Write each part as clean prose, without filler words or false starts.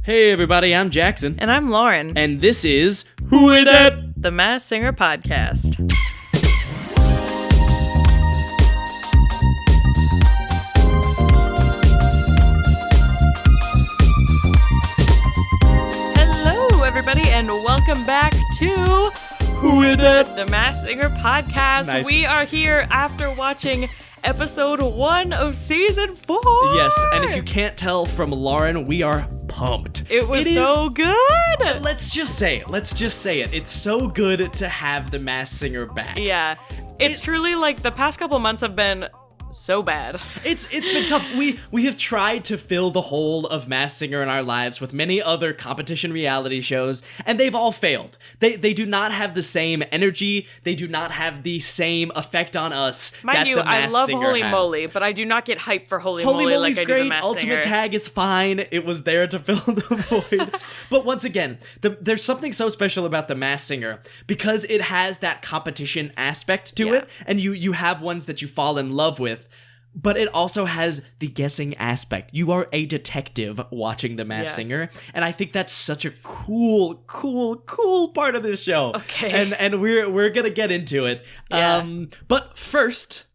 Hey everybody, I'm Jackson. And I'm Lauren. And this is Who It At? The Masked Singer Podcast. Hello everybody and welcome back to Who It At? The Masked Singer Podcast. Nice. We are here after watching episode 1 of season 4. Yes, and if you can't tell from Lauren, we are pumped. It was so good. Let's just say it. It's so good to have the Masked Singer back. Yeah. It's truly like the past couple months have been so bad. It's been tough. We have tried to fill the hole of Masked Singer in our lives with many other competition reality shows, and they've all failed. They do not have the same energy. They do not have the same effect on us. Mind you, I love Holy Moly, but I do not get hyped for Holy Moly like I do the Masked Singer. Ultimate Tag is fine. It was there to fill the void. But once again, there's something so special about the Masked Singer because it has that competition aspect to it, and you have ones that you fall in love with. But it also has the guessing aspect. You are a detective watching The Masked Singer, and I think that's such a cool part of this show. Okay. And we're gonna get into it. Yeah. But first,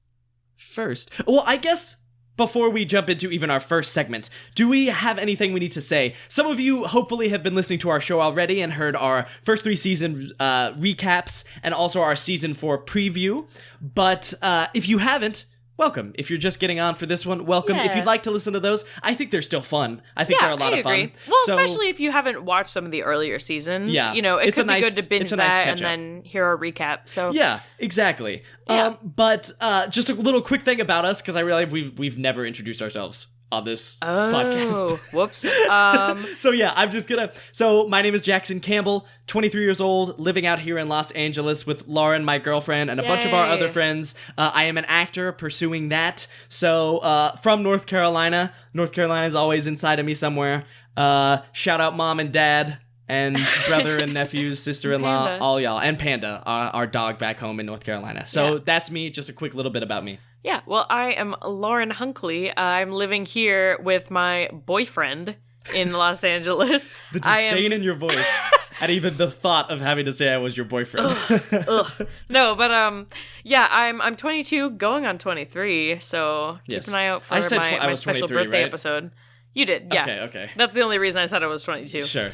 well, I guess before we jump into even our first segment, do we have anything we need to say? Some of you hopefully have been listening to our show already and heard our first 3 season recaps and also our season 4 preview. But if you haven't, welcome. If you're just getting on for this one, welcome. Yeah. If you'd like to listen to those, I think they're still fun. I think they're a lot of fun. Well, especially if you haven't watched some of the earlier seasons. Yeah. You know, it could be good to binge that and then hear our recap. So yeah, exactly. Yeah. But just a little quick thing about us, because I realize we've never introduced ourselves on this podcast. Whoops. So yeah, I'm just gonna. So my name is Jackson Campbell, 23 years old, living out here in Los Angeles with Lauren, my girlfriend, and a bunch of our other friends. I am an actor pursuing that. So from North Carolina. North Carolina is always inside of me somewhere. Shout out mom and dad. And brother and nephews, sister-in-law, Panda. all y'all. And Panda, our dog back home in North Carolina. So that's me, just a quick little bit about me. Yeah, well, I am Lauren Hunkley. I'm living here with my boyfriend in Los Angeles. The disdain in your voice at even the thought of having to say I was your boyfriend. Ugh. No, but yeah, I'm 22, going on 23, so keep an eye out for my special birthday episode. You did, yeah. Okay. That's the only reason I said I was 22. Sure.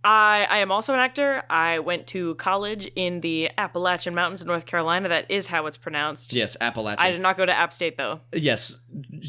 I am also an actor. I went to college in the Appalachian Mountains in North Carolina. That is how it's pronounced. Yes, Appalachian. I did not go to App State, though. Yes.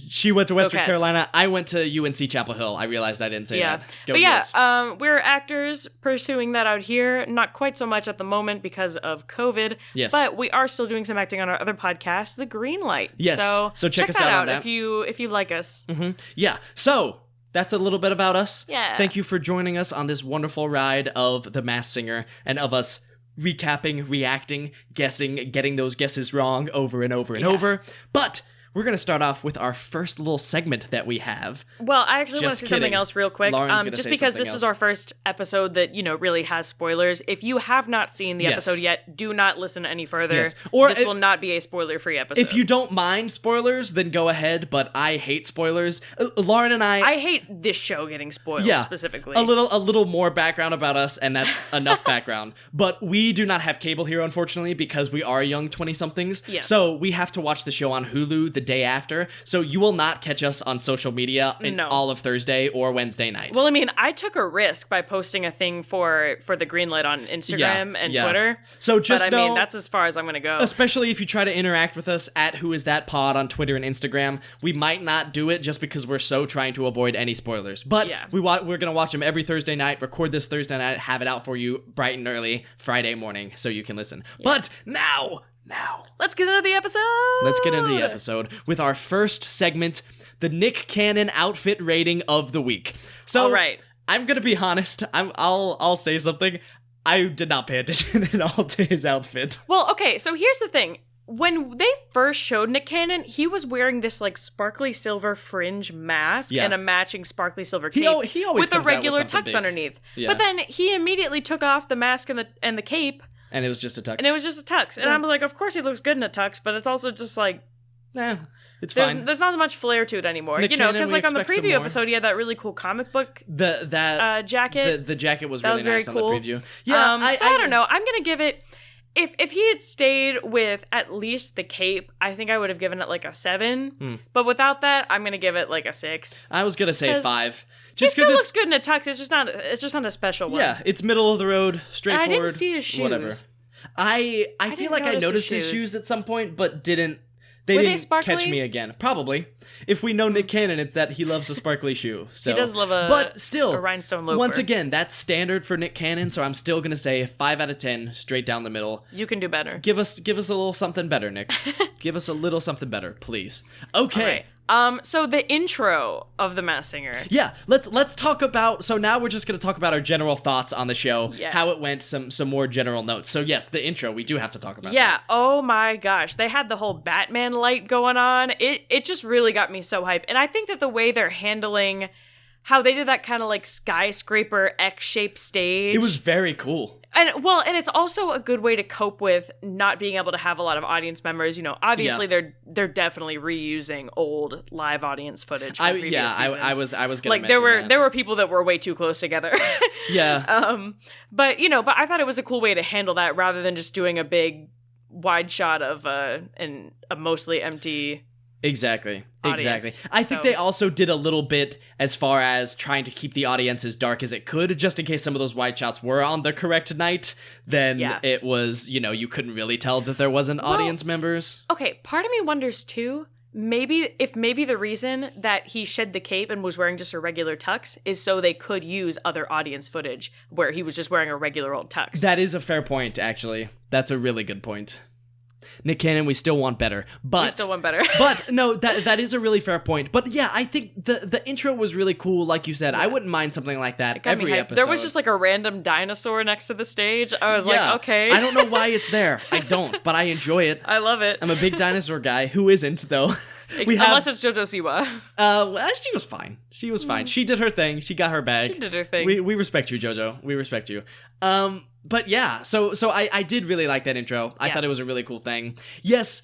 She went to Western Carolina. I went to UNC Chapel Hill. I realized I didn't say that. But yeah, we're actors pursuing that out here. Not quite so much at the moment because of COVID. Yes. But we are still doing some acting on our other podcast, The Green Light. Yes. So check us out on that. if you like us. Mm-hmm. Yeah. So that's a little bit about us. Yeah. Thank you for joining us on this wonderful ride of The Masked Singer and of us recapping, reacting, guessing, getting those guesses wrong over and over and over. But we're going to start off with our first little segment that we have. Well, I actually want to say something else real quick. Just because this is our first episode that, really has spoilers. If you have not seen the episode yet, do not listen any further. Yes. Or this will not be a spoiler-free episode. If you don't mind spoilers, then go ahead, but I hate spoilers. Lauren and I hate this show getting spoiled specifically. A little more background about us, and that's enough background. But we do not have cable here, unfortunately, because we are young 20-somethings. Yes. So we have to watch the show on Hulu the day after, so you will not catch us on social media all of Thursday or Wednesday night. Well, I mean, I took a risk by posting a thing for the Greenlight on Instagram and Twitter. So just know, I mean, that's as far as I'm going to go. Especially if you try to interact with us at Who Is That Pod on Twitter and Instagram. We might not do it just because we're so trying to avoid any spoilers. But we're going to watch them every Thursday night, record this Thursday night, have it out for you bright and early Friday morning so you can listen. Yeah. But now, let's get into the episode. Let's get into the episode with our first segment, the Nick Cannon outfit rating of the week. So, all right. I'm gonna be honest. I'll say something. I did not pay attention at all to his outfit. Well, okay. So here's the thing. When they first showed Nick Cannon, he was wearing this sparkly silver fringe mask and a matching sparkly silver cape he always with a regular tux big underneath. Yeah. But then he immediately took off the mask and the cape. And it was just a tux. And I'm like, of course he looks good in a tux, but it's also just like, It's fine. There's not much flair to it anymore. Nick Cannon, because like on the preview episode, he had that really cool comic book jacket. The jacket was really nice cool. on the preview. Yeah, I don't know. I'm gonna give it. If he had stayed with at least the cape, I think I would have given it like a 7. But without that, I'm gonna give it like a 6. I was gonna say 5. Just because it looks good in a tux. It's just not a special one. Yeah, it's middle of the road, straightforward. And I didn't see his shoes. Whatever. I feel like I noticed his shoes at some point, but didn't. They didn't catch me again. Probably. If we know Nick Cannon, it's that he loves a sparkly shoe. So. He does love a rhinestone loafer. Once again, that's standard for Nick Cannon, so I'm still going to say 5 out of 10, straight down the middle. You can do better. Give us a little something better, Nick. Give us a little something better, please. Okay. So the intro of The Masked Singer. Yeah, let's talk about. So now we're just going to talk about our general thoughts on the show, how it went, some more general notes. So yes, the intro, we do have to talk about. Yeah. Oh my gosh, they had the whole Batman light going on. It just really got me so hyped, and I think that the way they're handling how they did that kind of like skyscraper X-shaped stage. It was very cool. And it's also a good way to cope with not being able to have a lot of audience members. You know, obviously they're definitely reusing old live audience footage from previous seasons. I was gonna like mention there were people that were way too close together. Yeah. But I thought it was a cool way to handle that rather than just doing a big wide shot of a mostly empty. Exactly. I think they also did a little bit as far as trying to keep the audience as dark as it could, just in case some of those wide shots were on the correct night. Then it was, you couldn't really tell that there wasn't audience members. Okay, part of me wonders too, maybe the reason that he shed the cape and was wearing just a regular tux is so they could use other audience footage where he was just wearing a regular old tux. That is a fair point, actually. That's a really good point. Nick Cannon, we still want better. But no, that is a really fair point. But yeah, I think the intro was really cool, like you said. I wouldn't mind something like that every episode. There was just like a random dinosaur next to the stage. I was like, okay. I don't know why it's there. I don't, but I enjoy it. I love it. I'm a big dinosaur guy. Who isn't, though? Unless it's JoJo Siwa. She was fine. She was fine. She did her thing. She got her bag. She did her thing. We respect you, JoJo. We respect you. But yeah, so I did really like that intro. I thought it was a really cool thing. Yes,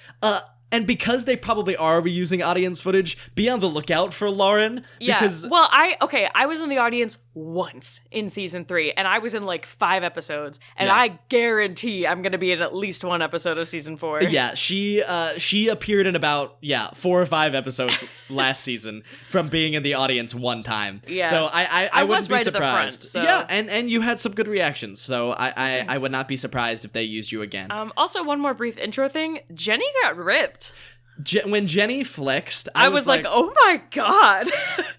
and because they probably are reusing audience footage, be on the lookout for Lauren. Because I was in the audience once in season 3, and I was in like 5 episodes, and I guarantee I'm gonna be in at least 1 episode of season 4. Yeah, she appeared in about 4 or 5 episodes last season from being in the audience one time. Yeah, so I wouldn't be surprised. Front, so. Yeah, and you had some good reactions, so I would not be surprised if they used you again. Also, one more brief intro thing: Jenny got ripped. When Jenny flexed, I was like, "Oh my god,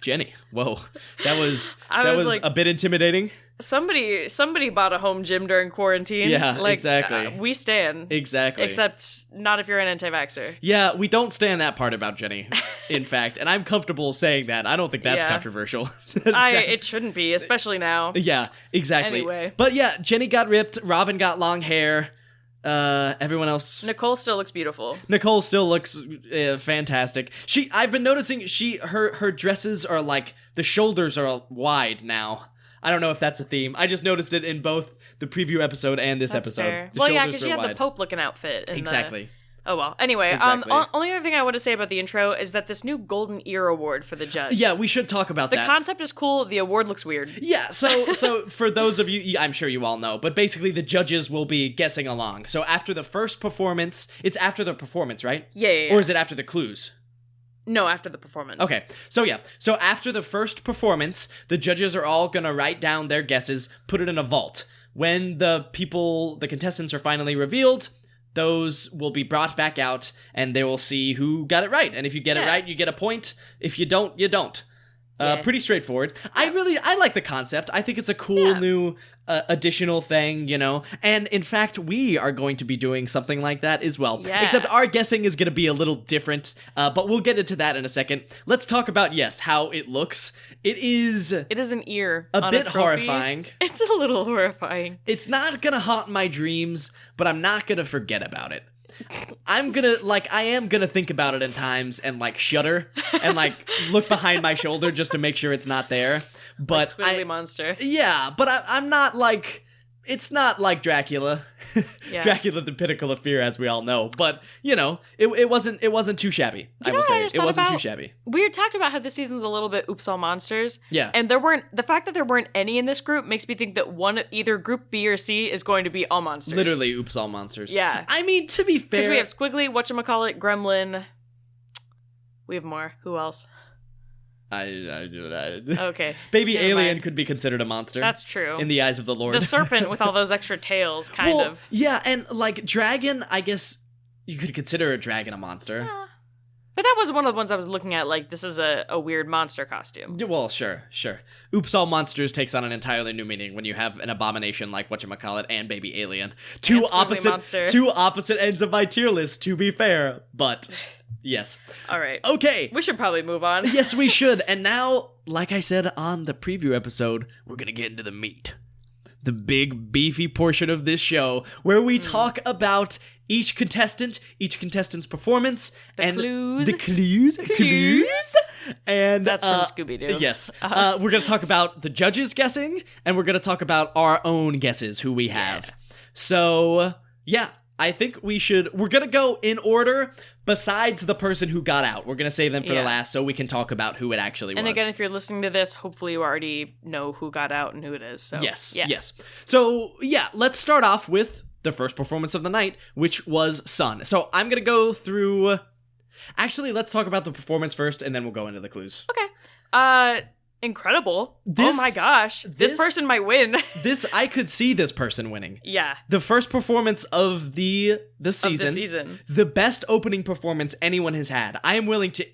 Jenny! Whoa, that was like, a bit intimidating." Somebody bought a home gym during quarantine. Yeah, exactly. We stand exactly, except not if you're an anti-vaxxer. Yeah, we don't stand that part about Jenny. In fact, and I'm comfortable saying that. I don't think that's controversial. It shouldn't be, especially now. Yeah, exactly. Anyway, but yeah, Jenny got ripped. Robin got long hair. Everyone else. Nicole still looks beautiful. Nicole still looks fantastic. I've been noticing her dresses are like, the shoulders are wide now. I don't know if that's a theme. I just noticed it in both the preview episode and this episode. Fair. Because she had the Pope looking outfit. Exactly. Oh well. Anyway, exactly. Only other thing I want to say about the intro is that this new Golden Ear Award for the judge. Yeah, we should talk about that. The concept is cool. The award looks weird. Yeah. So for those of you, I'm sure you all know, but basically the judges will be guessing along. So after the first performance, it's after the performance, right? Yeah. Or is it after the clues? No, after the performance. Okay, so after the first performance, the judges are all gonna write down their guesses, put it in a vault. When the contestants are finally revealed, those will be brought back out, and they will see who got it right. And if you get it right, you get a point. If you don't, you don't. Pretty straightforward. I like the concept. I think it's a cool new additional thing, and in fact we are going to be doing something like that as well. Except our guessing is going to be a little different, but we'll get into that in a second. Let's talk about how it looks. It is an ear a bit horrifying. It's a little horrifying. It's not gonna haunt my dreams, but I'm not gonna forget about it. I am gonna think about it in times and shudder and look behind my shoulder just to make sure it's not there. But squiggly monster. Yeah, but I'm not it's not like Dracula. Yeah. Dracula, the pinnacle of fear, as we all know. But, it wasn't too shabby, I will what I say. just It thought wasn't too about? shabby. We had talked about how this season's a little bit oops all monsters. Yeah. And the fact that there weren't any in this group makes me think that either group B or C is going to be all monsters. Literally, oops, all monsters. Yeah. I mean, to be fair... Because we have Squiggly, whatchamacallit, Gremlin. We have more. Who else? I do that. Okay. Baby Never alien mind. could be considered a monster. That's true. In the eyes of the Lord. The serpent with all those extra tails, kind Well, of. Yeah, and like dragon, I guess you could consider a dragon a monster. Yeah. But that was one of the ones I was looking at, like, this is a weird monster costume. Well, sure. Oops, all monsters takes on an entirely new meaning when you have an abomination like whatchamacallit and baby alien. Two opposite ends of my tier list, to be fair, but yes. All right. Okay. We should probably move on. Yes, we should. And now, like I said on the preview episode, we're gonna get into the meat. The big, beefy portion of this show where we talk about each contestant's performance, and clues. The clues. And That's from Scooby-Doo. Yes. We're going to talk about the judges guessing, and we're going to talk about our own guesses, who we have. Yeah. So, yeah, I think we're going to go in order besides the person who got out. We're going to save them for the last so we can talk about who it actually was. And again, if you're listening to this, hopefully you already know who got out and who it is. So Yes. So, yeah, let's start off with the first performance of the night, which was Sun. So I'm going to go through... Actually, let's talk about the performance first, and then we'll go into the clues. Okay. Incredible. Oh my gosh. This person might win. I could see this person winning. Yeah. The first performance of the season. The best opening performance anyone has had. I am willing to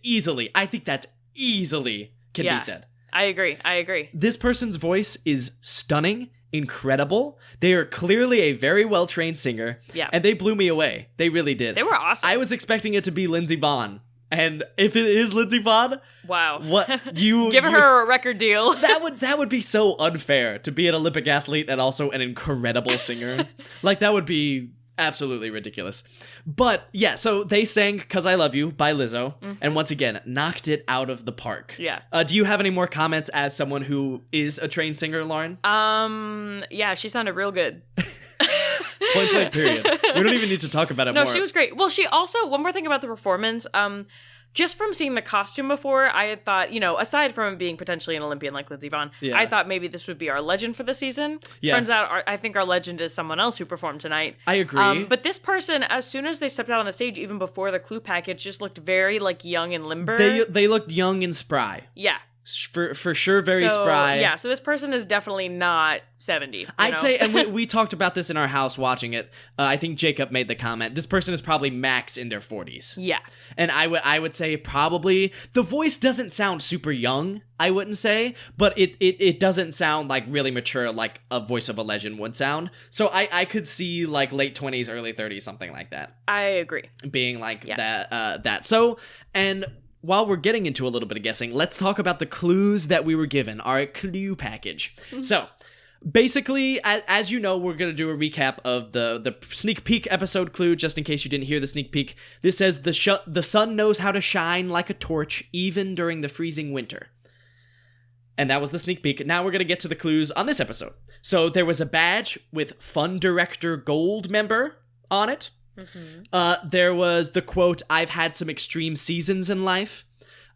I think that's easily can be said. I agree. This person's voice is stunning, incredible. They are clearly a very well-trained singer. Yeah. And they blew me away. They really did. They were awesome. I was expecting it to be Lindsey Vonn. And if it is Lindsey Vonn, wow. What you give her a record deal. That would be so unfair to be an Olympic athlete and also an incredible singer. Like that would be absolutely ridiculous. But yeah, so they sang "'Cause I Love You" by Lizzo, and once again knocked it out of the park. Yeah. Do you have any more comments as someone who is a trained singer, Lauren? Yeah, she sounded real good. Point blank, period. We don't even need to talk about it more. No, she was great. Well, she also, one more thing about the performance, just from seeing the costume before, I had thought, aside from being potentially an Olympian like Lindsey Vonn, I thought maybe this would be our legend for the season. Yeah. Turns out, I think our legend is someone else who performed tonight. I agree. But this person, as soon as they stepped out on the stage, even before the clue package, just looked very, young and limber. They looked young and spry. Yeah. For sure, very spry. Yeah, so this person is definitely not 70. I'd say, and we talked about this in our house watching it. I think Jacob made the comment. This person is probably max in their 40s. Yeah. And I would say probably the voice doesn't sound super young, I wouldn't say, but it doesn't sound like really mature like a voice of a legend would sound. So I could see like late 20s, early 30s, something like that. I agree. Being like that. So, and while we're getting into a little bit of guessing, let's talk about the clues that we were given, our clue package. So, basically, as you know, we're going to do a recap of the sneak peek episode clue, just in case you didn't hear the sneak peek. This says, the sun knows how to shine like a torch, even during the freezing winter. And that was the sneak peek. Now we're going to get to the clues on this episode. So, there was a badge with Fun Director Gold member on it. There was the quote, "I've had some extreme seasons in life."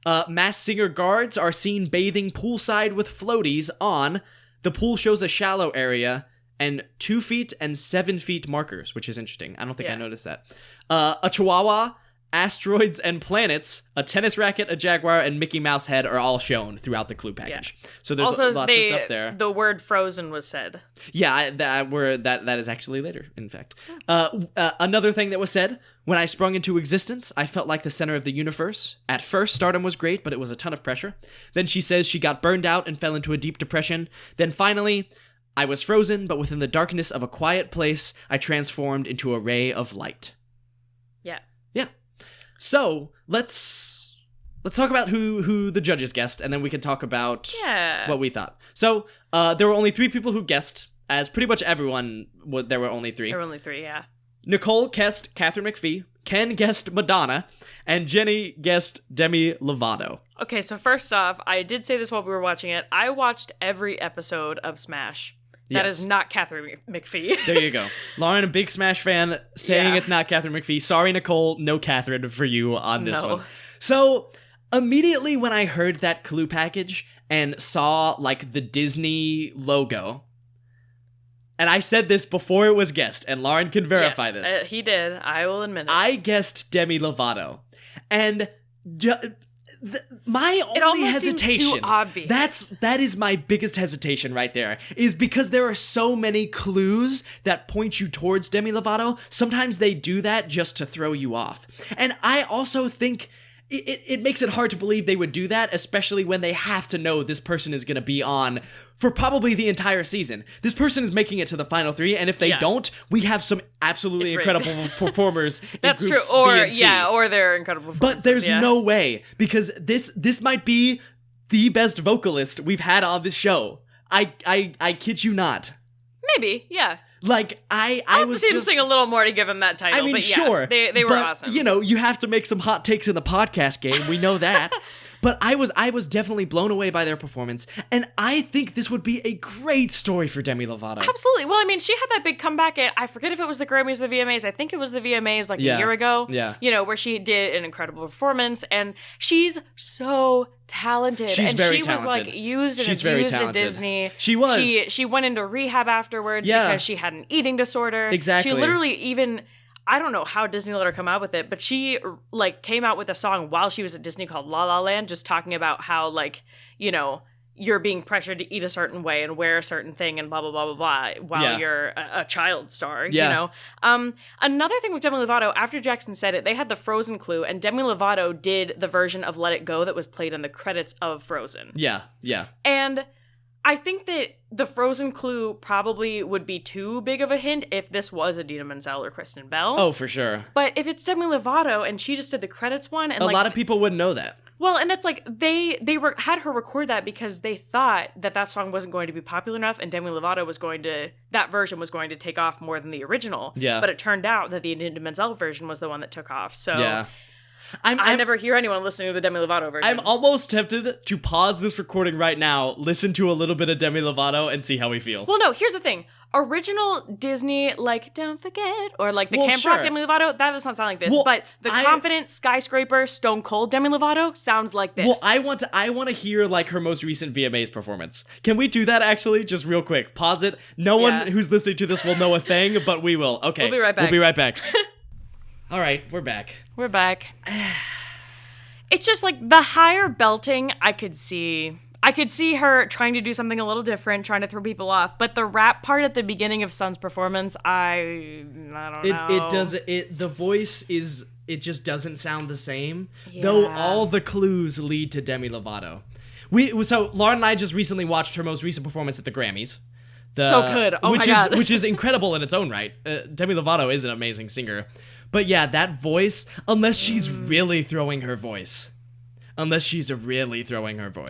Masked singer guards are seen bathing poolside with floaties on. The pool shows a shallow area and 2 feet and 7 feet markers, which is interesting. I don't think I noticed that. A chihuahua, asteroids and planets, a tennis racket, a jaguar, and Mickey Mouse head are all shown throughout the clue package. So there's lots of stuff there. The word "frozen" was said. Yeah, that is actually later, in fact. Another thing that was said, "When I sprung into existence, I felt like the center of the universe. At first, stardom was great, but it was a ton of pressure." Then she says she got burned out and fell into a deep depression. Then finally, "I was frozen, but within the darkness of a quiet place, I transformed into a ray of light." Yeah. Yeah. So, let's talk about who the judges guessed, and then we can talk about what we thought. So, there were only 3 people who guessed, as pretty much everyone, there were only 3. There were only 3, yeah. Nicole guessed Catherine McPhee, Ken guessed Madonna, and Jenny guessed Demi Lovato. Okay, so first off, I did say this while we were watching it. I watched every episode of Smash. That Yes. is not Catherine McPhee. There you go. Lauren, a big Smash fan, saying Yeah. it's not Catherine McPhee. Sorry, Nicole, no Catherine for you on this No. one. So, immediately when I heard that clue package and saw, like, the Disney logo, and I said this before it was guessed, and Lauren can verify Yes, this. he did. I will admit it. I guessed Demi Lovato. And my It only almost seems hesitation, too obvious. that is my biggest hesitation right there, is because there are so many clues that point you towards Demi Lovato. Sometimes they do that just to throw you off. And I also think it makes it hard to believe they would do that, especially when they have to know this person is going to be on for probably the entire season. This person is making it to the final 3, and if they don't, we have some absolutely It's rigged. incredible performers That's in true. groups Or B and C. or they're incredible. But there's yeah. no way, because this might be the best vocalist we've had on this show. I kid you not. Maybe, yeah. Like, I I'll was have to just... sing a little more to give him that title. I mean, but yeah, sure. They were but, awesome. You know, you have to make some hot takes in the podcast game. We know that. But I was definitely blown away by their performance, and I think this would be a great story for Demi Lovato. Absolutely. Well, I mean, she had that big comeback at, I forget if it was the Grammys or the VMAs. I think it was the VMAs like a year ago. Yeah. You know, where she did an incredible performance, and she's so talented. She's and very she talented. was like used and She's very abused at talented. Disney. She was. She went into rehab afterwards because she had an eating disorder. Exactly. She literally even, I don't know how Disney let her come out with it, but she like came out with a song while she was at Disney called La La Land, just talking about how, like, you know, you're being pressured to eat a certain way and wear a certain thing and blah blah blah blah blah while you're a child star. Yeah. You know. Another thing with Demi Lovato, after Jackson said it, they had the Frozen clue, and Demi Lovato did the version of Let It Go that was played in the credits of Frozen. Yeah. And I think that the Frozen clue probably would be too big of a hint if this was Idina Menzel or Kristen Bell. Oh, for sure. But if it's Demi Lovato and she just did the credits one, and A lot of people wouldn't know that. well, and it's like they had her record that because they thought that song wasn't going to be popular enough, and Demi Lovato that version was going to take off more than the original. Yeah. But it turned out that the Idina Menzel version was the one that took off. So Yeah. I never hear anyone listening to the Demi Lovato version. I'm almost tempted to pause this recording right now, listen to a little bit of Demi Lovato, and see how we feel. Well, no, here's the thing. Original Disney, like, Don't Forget, or like the Camp sure. Rock Demi Lovato, that does not sound like this. Well, but the confident skyscraper, stone cold Demi Lovato sounds like this. Well, I want to hear, like, her most recent VMAs performance. Can we do that, actually? Just real quick. Pause it. No one who's listening to this will know a thing, but we will. Okay. We'll be right back. We'll be right back. All right, we're back. We're back. It's just like the higher belting, I could see her trying to do something a little different, trying to throw people off. But the rap part at the beginning of Sun's performance, I don't know. The voice is, it just doesn't sound the same. Though all the clues lead to Demi Lovato. So Lauren and I just recently watched her most recent performance at the Grammys. So good. Oh my God. Which is incredible in its own right. Demi Lovato is an amazing singer. But yeah, that voice, unless she's really throwing her voice.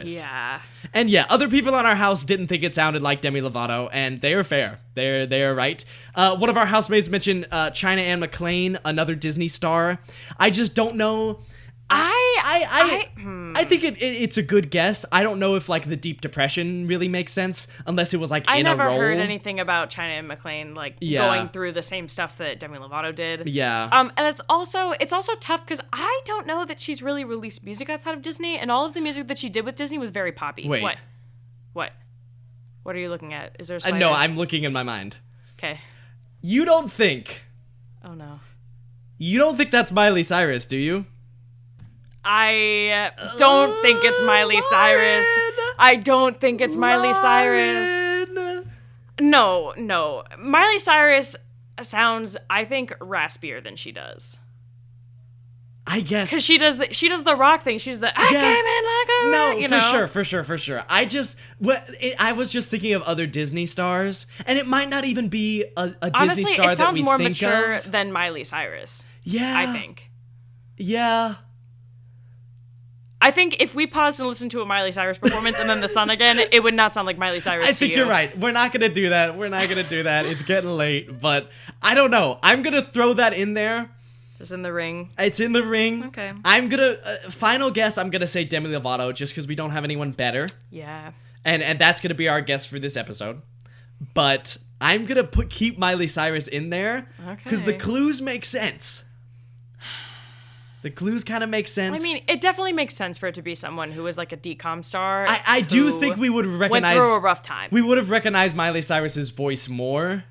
Yeah. And yeah, other people on our house didn't think it sounded like Demi Lovato, and they are fair. They are right. One of our housemates mentioned China Anne McClain, another Disney star. I just don't know. I think it's a good guess. I don't know if, like, the Deep Depression really makes sense unless it was like I in a never role. heard anything about China and McClain going through the same stuff that Demi Lovato did. Yeah. And it's also tough because I don't know that she's really released music outside of Disney, and all of the music that she did with Disney was very poppy. Wait. What are you looking at? Is there a spider? No, I'm looking in my mind. Okay. You don't think that's Miley Cyrus, do you? I don't think it's Miley Cyrus. I don't think it's Miley Cyrus. No. Miley Cyrus sounds, I think, raspier than she does. I guess. Because she does the rock thing. She's the, I came in like a... No, you know? for sure. I was just thinking of other Disney stars, and it might not even be a Honestly, Disney star it sounds that we more think mature of. than Miley Cyrus. Yeah. I think. Yeah. I think if we paused and listened to a Miley Cyrus performance and then the sun again, it would not sound like Miley Cyrus. I think you're right. We're not going to do that. It's getting late, but I don't know. I'm going to throw that in there. Just in the ring. It's in the ring. Okay. I'm going to, final guess, I'm going to say Demi Lovato just because we don't have anyone better. Yeah. And that's going to be our guess for this episode. but I'm gonna keep Miley Cyrus in there because the clues make sense. The clues kind of make sense. I mean, it definitely makes sense for it to be someone who is like a decom star. I do think we would recognize... went through a rough time. We would have recognized Miley Cyrus's voice more,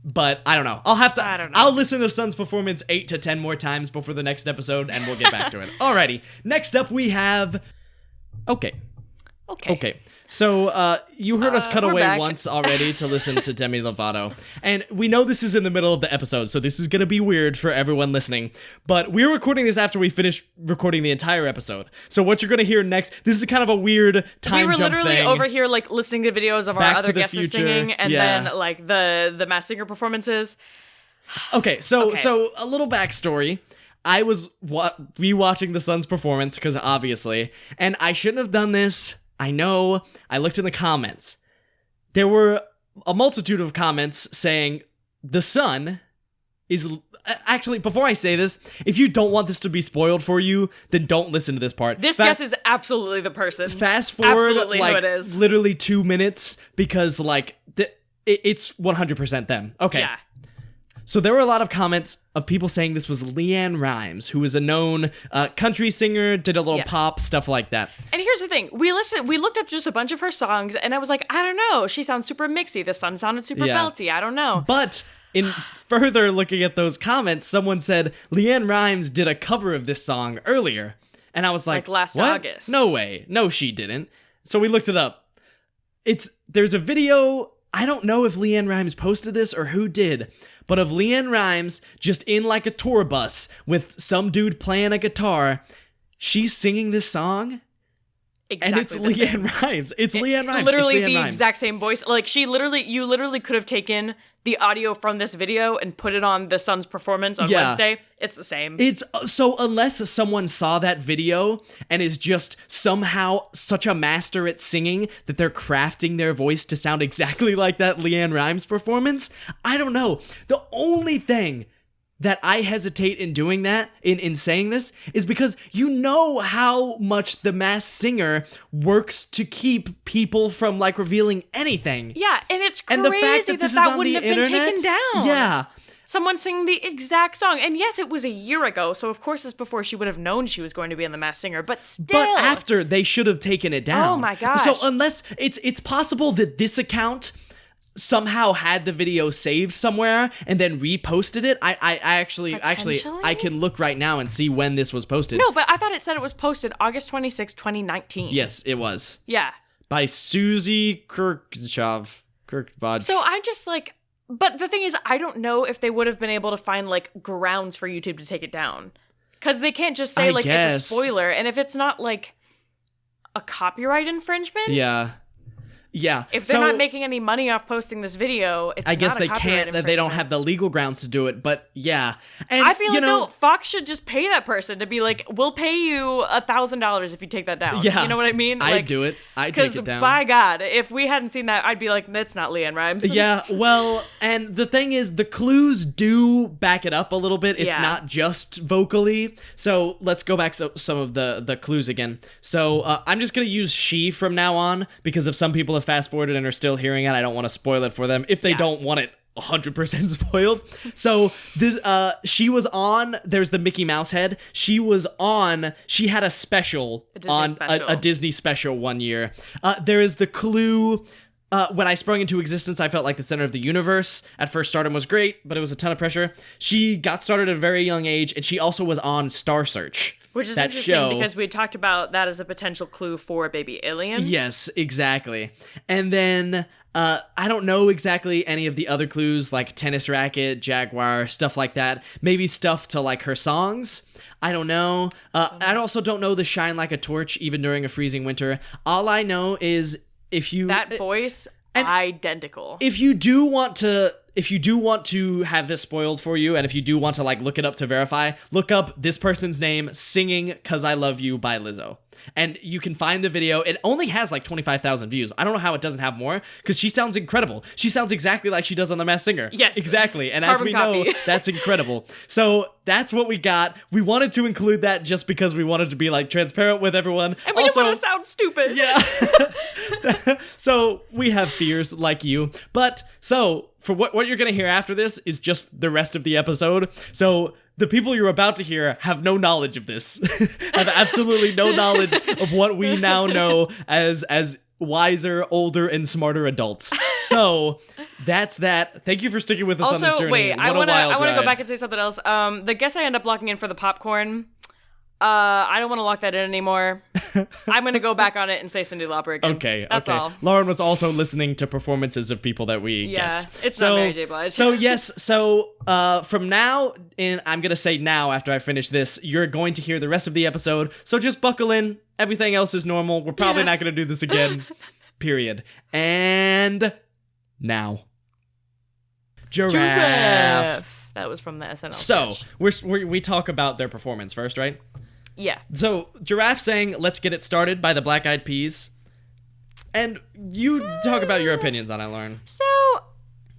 but I don't know. I don't know. I'll listen to Sun's performance 8 to 10 more times before the next episode, and we'll get back to it. Alrighty. Next up, we have... Okay. So, you heard us cut away back. once already to listen to Demi Lovato. And we know this is in the middle of the episode, so this is going to be weird for everyone listening. But we're recording this after we finish recording the entire episode. So what you're going to hear next, this is kind of a weird time jump thing. We were literally over here, like, listening to videos of our other guests singing, and then, like, the Masked Singer performances. Okay, so a little backstory. I was rewatching the Sun's performance, because obviously, and I shouldn't have done this. I know. I looked in the comments. There were a multitude of comments saying the Sun is... Actually, before I say this, if you don't want this to be spoiled for you, then don't listen to this part. This guess is absolutely the person. Fast forward, absolutely like, who it is. Literally 2 minutes, because, like, it's 100% them. Okay. Yeah. So there were a lot of comments of people saying this was LeAnn Rimes, who is a known country singer, did a little pop, stuff like that. And here's the thing. We looked up just a bunch of her songs, and I was like, I don't know. She sounds super mixy. The Sun sounded super belty. I don't know. But in further looking at those comments, someone said LeAnn Rimes did a cover of this song earlier. And I was like last what? August. No way. No, she didn't. So we looked it up. There's a video. I don't know if LeAnn Rimes posted this or who did, but of LeAnn Rimes just in like a tour bus with some dude playing a guitar. She's singing this song. Exactly, and it's LeAnn Rimes. It's LeAnn Rimes. Literally it's the Rimes. exact same voice. Like you literally could have taken the audio from this video and put it on the Sun's performance on Wednesday. It's the same. It's so unless someone saw that video and is just somehow such a master at singing that they're crafting their voice to sound exactly like that LeAnn Rimes performance, I don't know. The only thing that I hesitate in doing that, in saying this, is because you know how much the Masked Singer works to keep people from, like, revealing anything. Yeah, and it's crazy and the fact that that wouldn't have been taken down. Yeah. Someone singing the exact song. And yes, it was a year ago, so of course it's before she would have known she was going to be in The Masked Singer, but still. But after, they should have taken it down. Oh my gosh. So unless, it's possible that this account somehow had the video saved somewhere and then reposted it. I actually I can look right now and see when this was posted. No, but I thought it said it was posted August 26, 2019. Yes, it was. Yeah. By Susie Kirkvod. So I just like, but the thing is, I don't know if they would have been able to find like grounds for YouTube to take it down. Because they can't just say it's a spoiler. And if it's not like a copyright infringement. Yeah. Yeah. If they're not making any money off posting this video, it's I guess not a they copyright can't. They don't have the legal grounds to do it. But yeah, and I feel like though Fox should just pay that person to be like, "We'll pay you $1,000 if you take that down." Yeah, you know what I mean? I'd do it. I'd take it down. Because by God, if we hadn't seen that, I'd be like, "That's not LeAnn Rimes." Yeah. Well, and the thing is, the clues do back it up a little bit. It's not just vocally. So let's go back to some of the clues again. So I'm just gonna use she from now on because if some people have fast forwarded and are still hearing it, I don't want to spoil it for them if they don't want it 100% spoiled. So this she was on, there's the Mickey Mouse head. She had a special a Disney special one year. There is the clue when I sprung into existence, I felt like the center of the universe. At first, stardom was great, but it was a ton of pressure. She got started at a very young age, and she also was on Star Search. Which is interesting because we talked about that as a potential clue for Baby Alien. Yes, exactly. And then I don't know exactly any of the other clues, like tennis racket, Jaguar, stuff like that. Maybe stuff to like her songs. I don't know. I also don't know the shine like a torch even during a freezing winter. All I know is that voice, identical. If you do want to have this spoiled for you, and if you do want to like look it up to verify, look up this person's name singing "'Cause I Love You" by Lizzo. And you can find the video. It only has like 25,000 views. I don't know how it doesn't have more, because she sounds incredible. She sounds exactly like she does on The Masked Singer. Yes. Exactly. And Carbon as we copy. know, that's incredible. So that's what we got. We wanted to include that just because we wanted to be like transparent with everyone. And we didn't want to sound stupid. Yeah. So we have fears like you. But so for what you're going to hear after this is just the rest of the episode. So the people you're about to hear have no knowledge of this, have absolutely no knowledge of what we now know as wiser, older, and smarter adults. So that's that. Thank you for sticking with us on this journey. Wait, I want to go go back and say something else. The guess I end up locking in for the popcorn. I don't want to lock that in anymore. I'm going to go back on it and say Cyndi Lauper again. Okay, that's all. Lauren was also listening to performances of people that we guessed. It's not Mary J. Blige. So from now in, I'm going to say now after I finish this, you're going to hear the rest of the episode. So just buckle in. Everything else is normal. We're probably not going to do this again. Period. And now. Giraffe. That was from the SNL So sketch. we talk about their performance first, right? Yeah. So Giraffe sang "Let's Get It Started" by the Black Eyed Peas, and you talk about your opinions on it, Lauren. So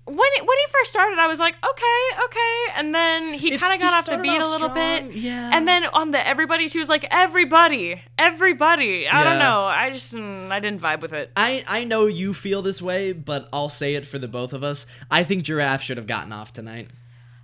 when he first started, I was like, okay, and then he kind of got off the beat a little bit, and then on the everybody, she was like, everybody. I don't know, I didn't vibe with it. I know you feel this way, but I'll say it for the both of us. I think Giraffe should have gotten off tonight.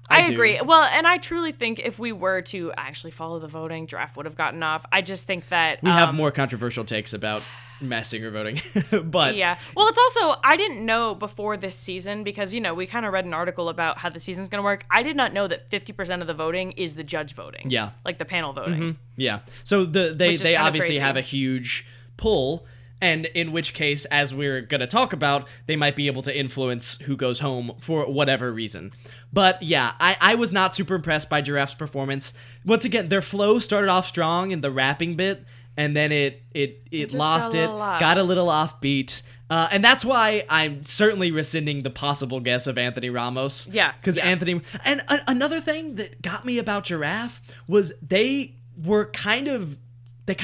I agree. Well, and I truly think if we were to actually follow the voting, Giraffe would have gotten off. I just think that we have more controversial takes about Masked Singer voting, but yeah. Well, it's also I didn't know before this season because we kind of read an article about how the season's going to work. I did not know that 50% of the voting is the judge voting. Yeah, like the panel voting. Mm-hmm. Yeah. So they obviously crazy. have a huge pull. And in which case, as we're going to talk about, they might be able to influence who goes home for whatever reason. But yeah, I was not super impressed by Giraffe's performance. Once again, their flow started off strong in the rapping bit, and then it lost it, got a little offbeat. And that's why I'm certainly rescinding the possible guess of Anthony Ramos. Yeah. Because Anthony... And another thing that got me about Giraffe was they kind of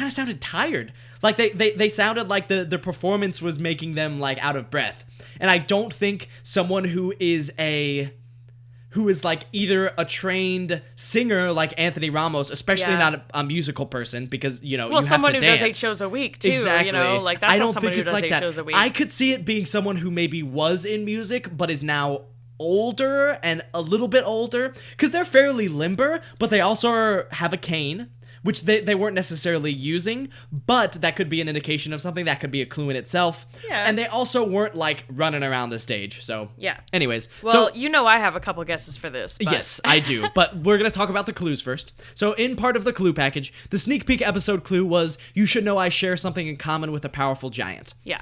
sounded tired. Like they sounded like the performance was making them like out of breath. And I don't think someone who is like either a trained singer like Anthony Ramos, especially not a musical person, because you have to dance. Someone who does 8 shows a week too. Exactly. Like that's not someone who does 8 shows a week. I could see it being someone who maybe was in music but is now older and a little bit older, because they're fairly limber, but they also have a cane, which they weren't necessarily using, but that could be an indication of something. That could be a clue in itself. Yeah. And they also weren't, like, running around the stage, so... Yeah. Anyways. Well, I have a couple guesses for this, but... Yes, I do, but we're going to talk about the clues first. So, in part of the clue package, the sneak peek episode clue was, you should know I share something in common with a powerful giant. Yeah.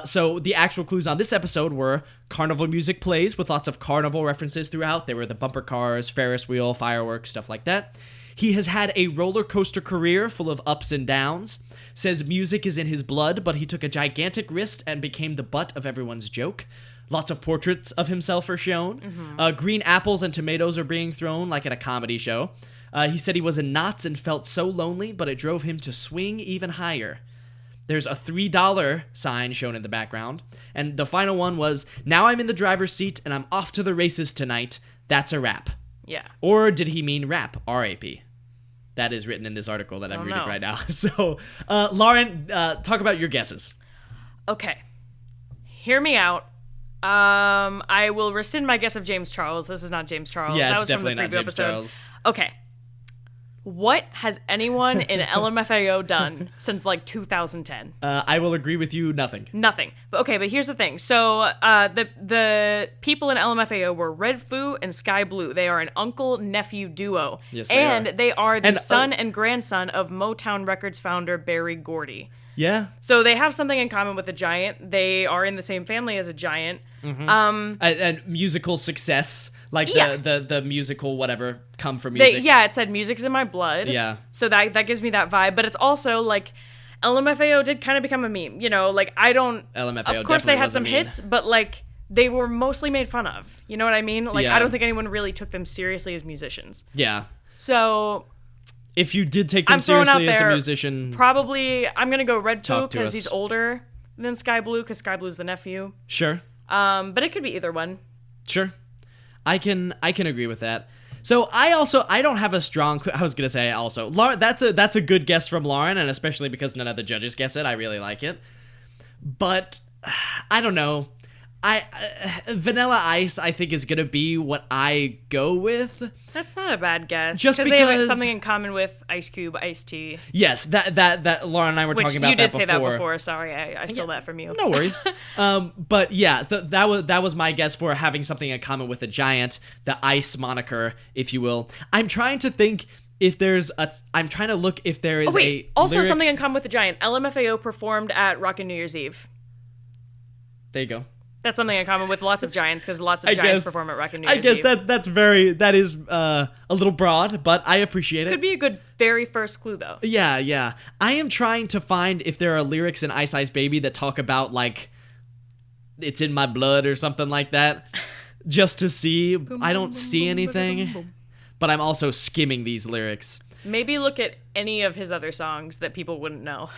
So the actual clues on this episode were carnival music plays with lots of carnival references throughout. There were the bumper cars, Ferris wheel, fireworks, stuff like that. He has had a roller coaster career full of ups and downs. Says music is in his blood, but he took a gigantic risk and became the butt of everyone's joke. Lots of portraits of himself are shown. Mm-hmm. Green apples and tomatoes are being thrown like at a comedy show. He said he was in knots and felt so lonely, but it drove him to swing even higher. There's a $3 sign shown in the background. And the final one was, now I'm in the driver's seat and I'm off to the races tonight. That's a wrap. Yeah. Or did he mean rap? R-A-P. That is written in this article that I'm reading right now. So, Lauren, talk about your guesses. Okay. Hear me out. I will rescind my guess of James Charles. This is not James Charles. Yeah, that it's was definitely from the not preview James episode. Charles. Okay. What has anyone in LMFAO done since like 2010? I will agree with you, nothing. Nothing. But here's the thing. So the people in LMFAO were Red Foo and Sky Blue. They are an uncle-nephew duo. Yes, they are. And they are the son and grandson of Motown Records founder Berry Gordy. Yeah. So they have something in common with a giant. They are in the same family as a giant. Mm-hmm. And musical success, like the musical whatever, come from music. It said music is in my blood. Yeah. So that gives me that vibe. But it's also like LMFAO did kind of become a meme. I don't. LMFAO. Of course, they had some hits, but like they were mostly made fun of. You know what I mean? Like I don't think anyone really took them seriously as musicians. Yeah. So. If you did take them seriously as a musician, probably I'm gonna go Red Foo because he's older than Sky Blue because Sky Blue's the nephew. Sure. But it could be either one. Sure. I can agree with that. So I don't have a strong. I was gonna say also, Lauren. That's a good guess from Lauren, and especially because none of the judges guess it, I really like it. But I don't know. Vanilla Ice, I think, is gonna be what I go with. That's not a bad guess. Just because they have because- something in common with Ice Cube, Ice T. Yes, that Laura and I were Which talking about you did that say before. that before. Sorry, I stole that from you. No worries. But yeah, that was my guess for having something in common with a giant, the Ice moniker, if you will. I'm trying to think if there's a. I'm trying to look if there is Oh, wait. a. Also, lyric- something in common with the giant. LMFAO performed at Rockin' New Year's Eve. There you go. That's something in common with lots of giants because lots of I giants guess- perform at Rockin' New I Year's guess Eve. that is a little broad, but I appreciate it. Could be a good very first clue though. Yeah. I am trying to find if there are lyrics in Ice Ice Baby that talk about like it's in my blood or something like that, just to see. I don't see anything, but I'm also skimming these lyrics. Maybe look at any of his other songs that people wouldn't know.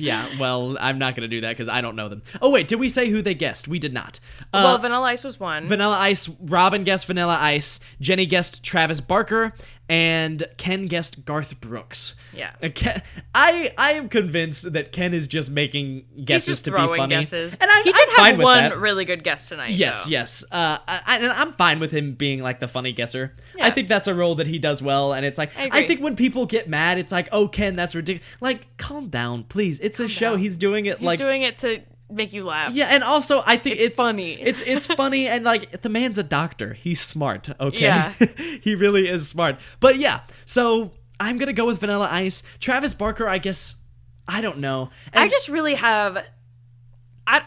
Yeah, well, I'm not gonna do that because I don't know them. Oh wait, did we say who they guessed? We did not. Well, Vanilla Ice was one. Vanilla Ice. Robin guessed Vanilla Ice. Jenny guessed Travis Barker, and Ken guessed Garth Brooks. Yeah. I am convinced that Ken is just making guesses He's just to be throwing funny. guesses. And I'm he did fine have with one that. really good guess tonight. Yes, though. yes. And I'm fine with him being like the funny guesser. Yeah. I think that's a role that he does well, and it's like I agree. think when people get mad, it's like, oh Ken, that's ridiculous. Like, calm down, please. It's a show. down. He's doing it He's doing it to make you laugh. yeah, and also I think It's funny. It's funny, and like the man's a doctor. He's smart. Okay, Yeah. he really is smart. But yeah, so I'm gonna go with Vanilla Ice. Travis Barker, I guess. I don't know. I just really have.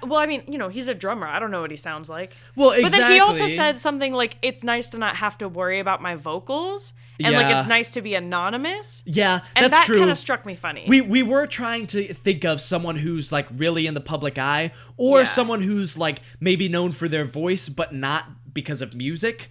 Well, I mean, he's a drummer. I don't know what he sounds like. Well, But then he also exactly. said something like, "It's nice to not have to worry about my vocals, and like Yeah. it's nice to be anonymous." Yeah, And that's that true. kind of struck me funny. We were trying to think of someone who's like really in the public eye, or Yeah. someone who's like maybe known for their voice but not because of music,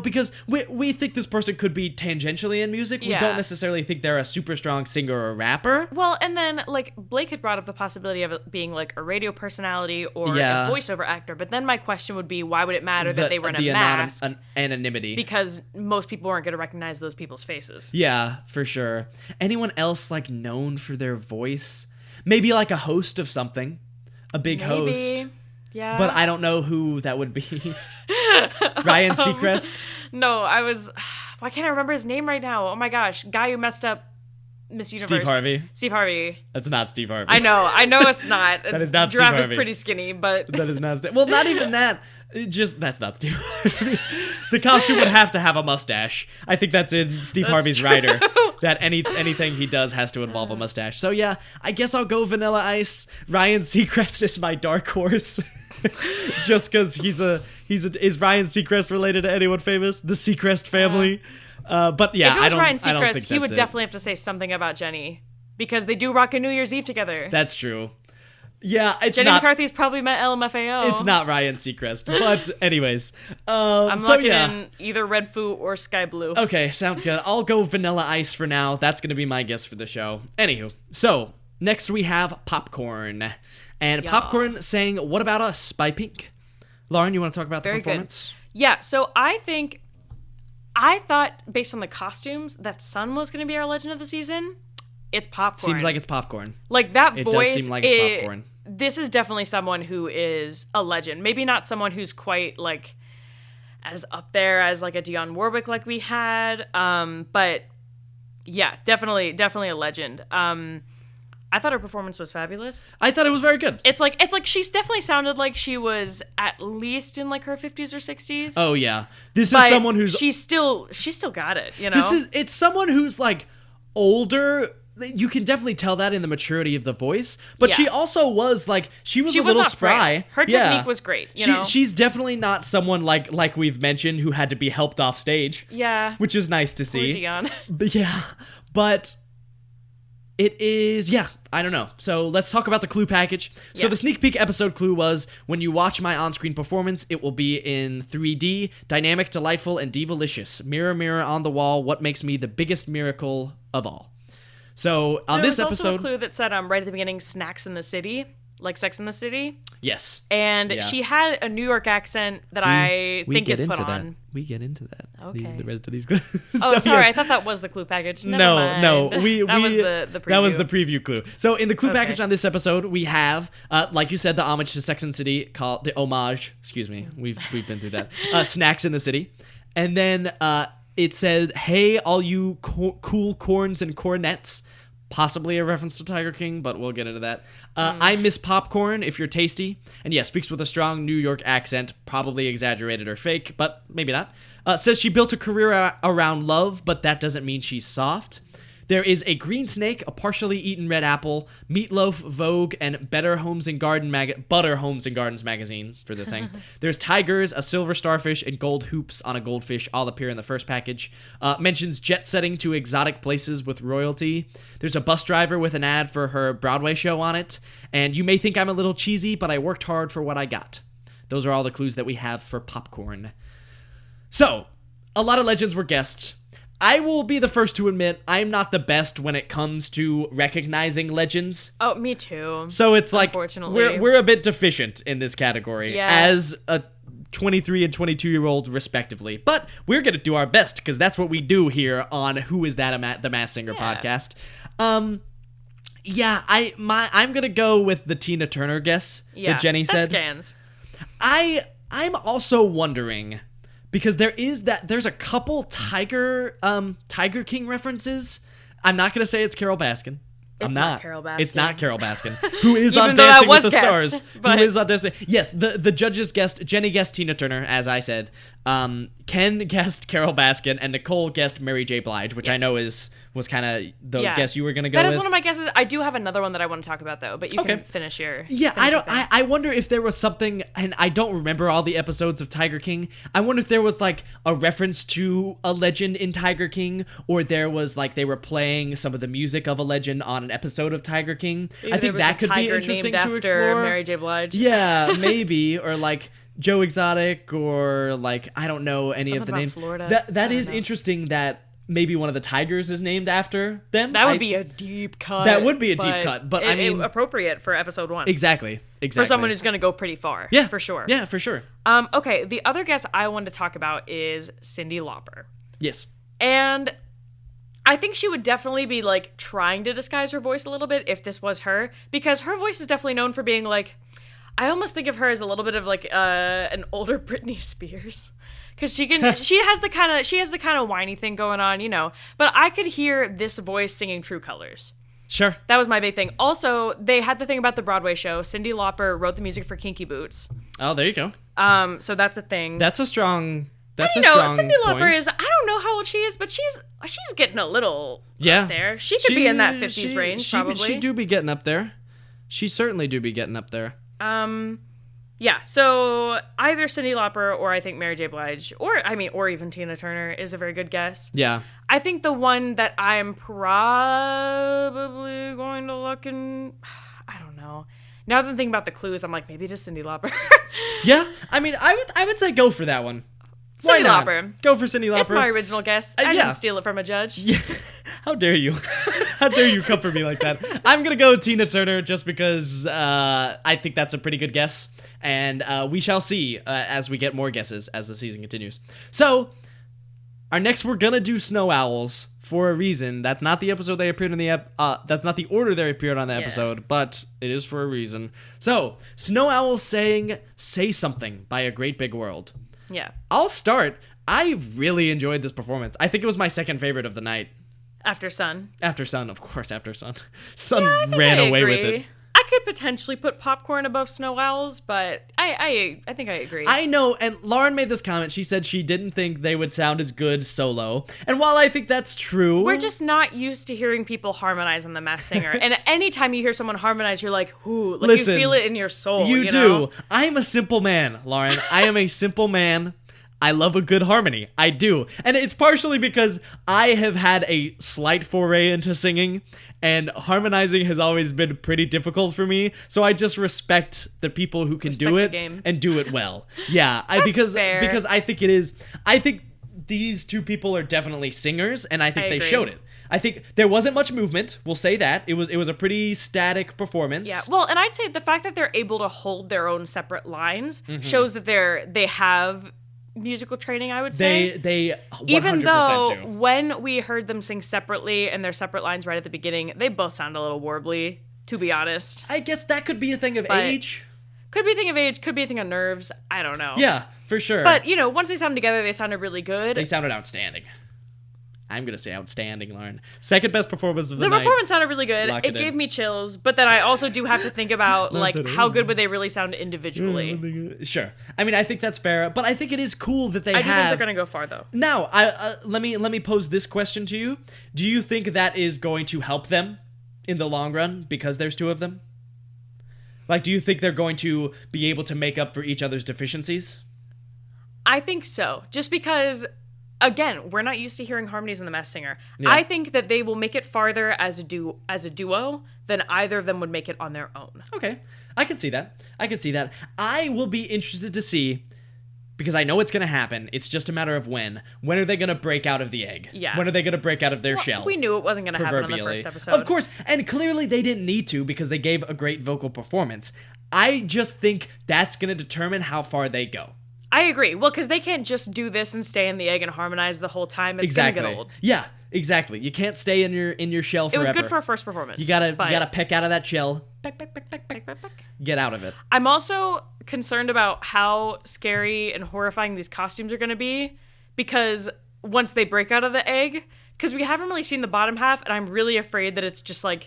because we think this person could be tangentially in music. We Yeah. don't necessarily think they're a super strong singer or rapper. Well, and then like Blake had brought up the possibility of it being like a radio personality or Yeah. a voiceover actor, but then my question would be, why would it matter that they were in a the mask? anonymity. Because most people aren't going to recognize those people's faces. Yeah, for sure. Anyone else like known for their voice? Maybe like a host of something, a big host. Maybe. Yeah. But I don't know who that would be. Ryan Seacrest. No, why can't I remember his name right now? Oh my gosh. Guy who messed up Miss Universe. Steve Harvey. Steve Harvey. That's not Steve Harvey. I know it's not. That is not Steve Giraffe Harvey. is pretty skinny, but That is not. Well, not even that. That's not Steve Harvey. The costume would have to have a mustache. I think that's in Steve Harvey's true. rider. That anything he does has to involve a mustache. So yeah, I guess I'll go Vanilla Ice. Ryan Seacrest is my dark horse. Just because is Ryan Seacrest related to anyone famous? The Seacrest family. But yeah, if it was Ryan I don't Seacrest, think he would that's it. definitely have to say something about Jenny. Because they do rock a New Year's Eve together. That's true. Yeah, it's Jenny not. McCarthy's probably met LMFAO. It's not Ryan Seacrest. But anyways, I'm so locking yeah. in either Red Foo or Sky Blue. Okay, sounds good. I'll go Vanilla Ice for now. That's going to be my guess for the show. Anywho, so next we have Popcorn. And Yeah. Popcorn sang What About Us by Pink. Lauren, you want to talk about the Very good. performance? Yeah, so I thought based on the costumes that Sun was going to be our legend of the season. It's Popcorn. Seems like it's Popcorn. Like that It voice. does seem like it's Popcorn. This is definitely someone who is a legend. Maybe not someone who's quite like as up there as like a Dionne Warwick like we had. But yeah, definitely a legend. I thought her performance was fabulous. I thought it was very good. It's like she's definitely sounded like she was at least in like her 50s or 60s. Oh yeah. This But is someone who's she's still got it, you know. it's someone who's like older. You can definitely tell that in the maturity of the voice, but Yeah. she also was like she was She a was little not spry. frail. Her technique was great, you know? She's definitely not someone like we've mentioned who had to be helped off stage. Yeah. Which is nice to Poor see. Dionne. But yeah, but it is, yeah, I don't know. So let's talk about the clue package. So Yeah. the sneak peek episode clue was, when you watch my on-screen performance, it will be in 3D, dynamic, delightful, and divalicious. Mirror, mirror on the wall, what makes me the biggest miracle of all? So on There this was also episode, a clue that said right at the beginning, snacks in the city. like Sex and the City. Yes. And she had a New York accent that I think is put on. We get into that. Okay. The rest of these clues. Oh, sorry. I thought that was the clue package. Never mind. No. That was the preview. That was the preview clue. So in the clue package on this episode, we have, like you said, the homage to Sex and the City, called the homage. Excuse me. We've been through that. Snacks in the City. And then it said, "Hey, all you cool corns and cornets." Possibly a reference to Tiger King, but we'll get into that. I miss popcorn if you're tasty. And speaks with a strong New York accent, probably exaggerated or fake, but maybe not. Says she built a career around love, but that doesn't mean she's soft. There is a green snake, a partially eaten red apple, Meatloaf, Vogue, and Butter Homes and Gardens magazine for the thing. There's tigers, a silver starfish, and gold hoops on a goldfish all appear in the first package. Mentions jet setting to exotic places with royalty. There's a bus driver with an ad for her Broadway show on it. And you may think I'm a little cheesy, but I worked hard for what I got. Those are all the clues that we have for popcorn. So, a lot of legends were guessed. I will be the first to admit I'm not the best when it comes to recognizing legends. Oh, me too. So it's like unfortunately, we're a bit deficient in this category as a 23 and 22-year-old respectively. But we're going to do our best because that's what we do here on Who Is That the Masked Singer podcast. I'm going to go with the Tina Turner guess that Jenny said. That scans. I'm also wondering, because there's a couple Tiger King references. I'm not going to say it's Carol Baskin. It's not Carol Baskin. It's not Carol Baskin. Who is on Dancing with the Stars. But... Who is on Dancing? Yes, the judges guessed, Jenny guessed Tina Turner, as I said. Ken guessed Carol Baskin, and Nicole guessed Mary J. Blige, which I know was kind of the guess you were going to go with. That is one of my guesses. I do have another one that I want to talk about, though, but you can finish your... Yeah, I wonder if there was something, and I don't remember all the episodes of Tiger King. I wonder if there was, like, a reference to a legend in Tiger King, or there was, like, they were playing some of the music of a legend on an episode of Tiger King. Maybe I think that could be interesting to explore. Mary J. Blige. Yeah, maybe, or, like... Joe Exotic, or like I don't know any Something of the about names. Florida. That is interesting that maybe one of the tigers is named after them. That would be a deep cut. That would be a deep cut, but I mean appropriate for episode 1. Exactly. For someone who's going to go pretty far. Yeah, for sure. Yeah, for sure. Okay, the other guess I wanted to talk about is Cyndi Lauper. Yes. And I think she would definitely be like trying to disguise her voice a little bit if this was her, because her voice is definitely known for being like, I almost think of her as a little bit of like an older Britney Spears, because she has the kind of whiny thing going on, you know. But I could hear this voice singing True Colors. Sure. That was my big thing. Also, they had the thing about the Broadway show. Cyndi Lauper wrote the music for Kinky Boots. Oh, there you go. So that's a thing. That's a strong. Cyndi Lauper is. I don't know how old she is, but she's getting a little up there. She could be in that 50s range, probably. She do be getting up there. She certainly do be getting up there. Yeah, so either Cyndi Lauper or I think Mary J. Blige or even Tina Turner is a very good guess. Yeah. I think the one that I'm probably going to look in, I don't know. Now that I'm thinking about the clues, I'm like, maybe it is Cyndi Lauper. Yeah, I mean, I would say go for that one. Cyndi Lauper. Go for Cyndi Lauper. It's my original guess. I didn't steal it from a judge. Yeah. How dare you? How dare you come for me like that? I'm going to go Tina Turner just because I think that's a pretty good guess. And we shall see as we get more guesses as the season continues. So, our next, we're going to do Snow Owls for a reason. That's not the episode they appeared in that's not the order they appeared on the episode, but it is for a reason. So, Snow Owls saying Say Something by A Great Big World. Yeah. I'll start. I really enjoyed this performance. I think it was my second favorite of the night. After Sun. After Sun, of course, After Sun. Sun I ran away with it. I could potentially put Popcorn above Snow Owls, but I think I agree. I know, and Lauren made this comment. She said she didn't think they would sound as good solo. And while I think that's true... We're just not used to hearing people harmonize on The Masked Singer. And anytime you hear someone harmonize, you're like, ooh, like listen, you feel it in your soul. You do. Know? I am a simple man, Lauren. I am a simple man. I love a good harmony. I do. And it's partially because I have had a slight foray into singing, and harmonizing has always been pretty difficult for me. So I just respect the people who can do it and do it well. Yeah, because I think it is. I think these two people are definitely singers, and I think they showed it. I think there wasn't much movement. We'll say that. It was a pretty static performance. Yeah. Well, and I'd say the fact that they're able to hold their own separate lines shows that they have musical training, I would say. They 100% even though do. when we heard them sing separately and their separate lines right at the beginning, they both sound a little warbly, to be honest. I guess that could be a thing of age. Could be a thing of age, could be a thing of nerves. I don't know. Yeah, for sure. But, once they sounded together, they sounded really good. They sounded outstanding. I'm going to say outstanding, Lauren. Second best performance of the night. The performance sounded really good. It gave me chills, but then I also do have to think about, how good would they really sound individually. Sure. I mean, I think that's fair, but I think it is cool that they I do think they're going to go far, though. Now, let me pose this question to you. Do you think that is going to help them in the long run because there's two of them? Like, do you think they're going to be able to make up for each other's deficiencies? I think so. Just because, again, we're not used to hearing harmonies in The Masked Singer. Yeah. I think that they will make it farther as a duo than either of them would make it on their own. Okay. I can see that. I will be interested to see, because I know it's going to happen. It's just a matter of when. When are they going to break out of the egg? Yeah. When are they going to break out of their shell? We knew it wasn't going to happen on the first episode. Of course. And clearly they didn't need to because they gave a great vocal performance. I just think that's going to determine how far they go. I agree. Well, because they can't just do this and stay in the egg and harmonize the whole time. It's going to get old. Yeah, exactly. You can't stay in your shell forever. It was good for a first performance. You gotta peck out of that shell. Peck. Get out of it. I'm also concerned about how scary and horrifying these costumes are going to be, because once they break out of the egg, because we haven't really seen the bottom half, and I'm really afraid that it's just going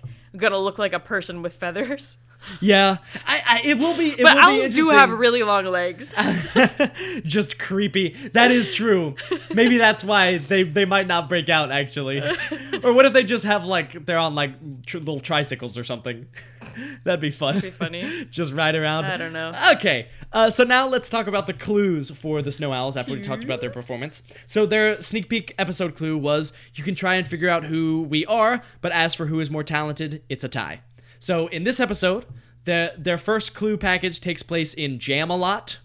to look like a person with feathers. Yeah, it will be. But owls do have really long legs. Just creepy. That is true. Maybe that's why they might not break out, actually. Or what if they just have they're on little tricycles or something? That'd be fun. That'd be funny. Just ride around. I don't know. Okay, so now let's talk about the clues for the Snow Owls after we talked about their performance. So their sneak peek episode clue was, you can try and figure out who we are, but as for who is more talented, it's a tie. So in this episode, their first clue package takes place in Jam-A-Lot.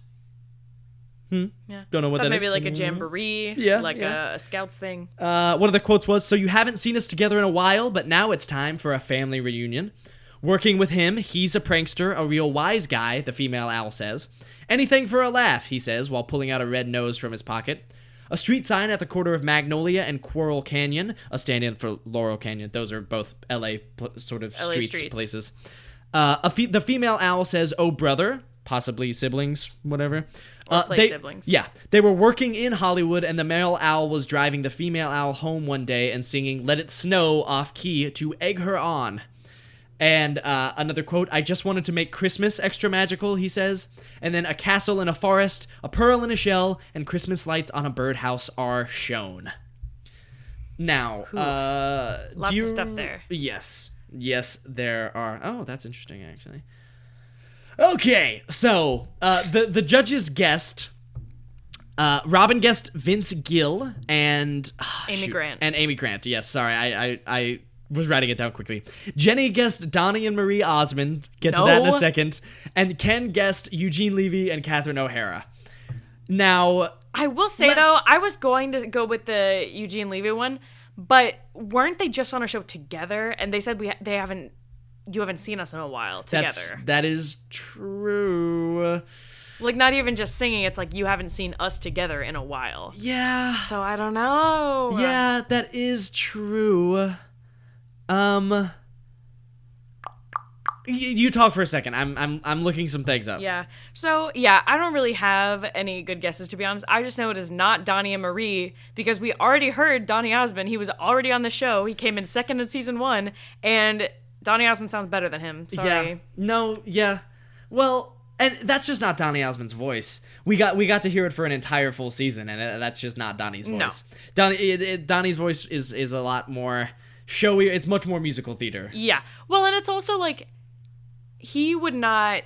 Yeah. Don't know what that is. Maybe like a jamboree, a scouts thing. One of the quotes was, "So you haven't seen us together in a while, but now it's time for a family reunion." Working with him, he's a prankster, a real wise guy, the female owl says. "Anything for a laugh," he says, while pulling out a red nose from his pocket. A street sign at the corner of Magnolia and Coral Canyon, a stand-in for Laurel Canyon. Those are both LA streets. Places. The female owl says, "Oh, brother," possibly siblings, whatever. Siblings. Yeah. They were working in Hollywood, and the male owl was driving the female owl home one day and singing "Let It Snow" off-key to egg her on. And another quote, "I just wanted to make Christmas extra magical," he says. And then, "A castle in a forest, a pearl in a shell, and Christmas lights on a birdhouse are shown." Now, lots of stuff there. Yes, there are. Oh, that's interesting, actually. Okay, so the judges guessed. Robin guessed Vince Gill and Amy Grant. And Amy Grant. Yes, sorry, I was writing it down quickly. Jenny guessed Donnie and Marie Osmond. Get to that in a second. And Ken guessed Eugene Levy and Catherine O'Hara. Now, I will say though, I was going to go with the Eugene Levy one, but weren't they just on a show together? And they said you haven't seen us in a while together. That is true. Not even just singing, it's like you haven't seen us together in a while. Yeah. So I don't know. Yeah, that is true. You talk for a second. I'm looking some things up. Yeah. So yeah, I don't really have any good guesses, to be honest. I just know it is not Donnie and Marie, because we already heard Donnie Osmond. He was already on the show. He came in second in season 1, and Donnie Osmond sounds better than him. Sorry. Yeah. No. Yeah. Well, and that's just not Donnie Osmond's voice. We got to hear it for an entire full season, and that's just not Donnie's voice. No. Donnie's voice is a lot more showy. It's much more musical theater. Yeah. Well, and it's also he would not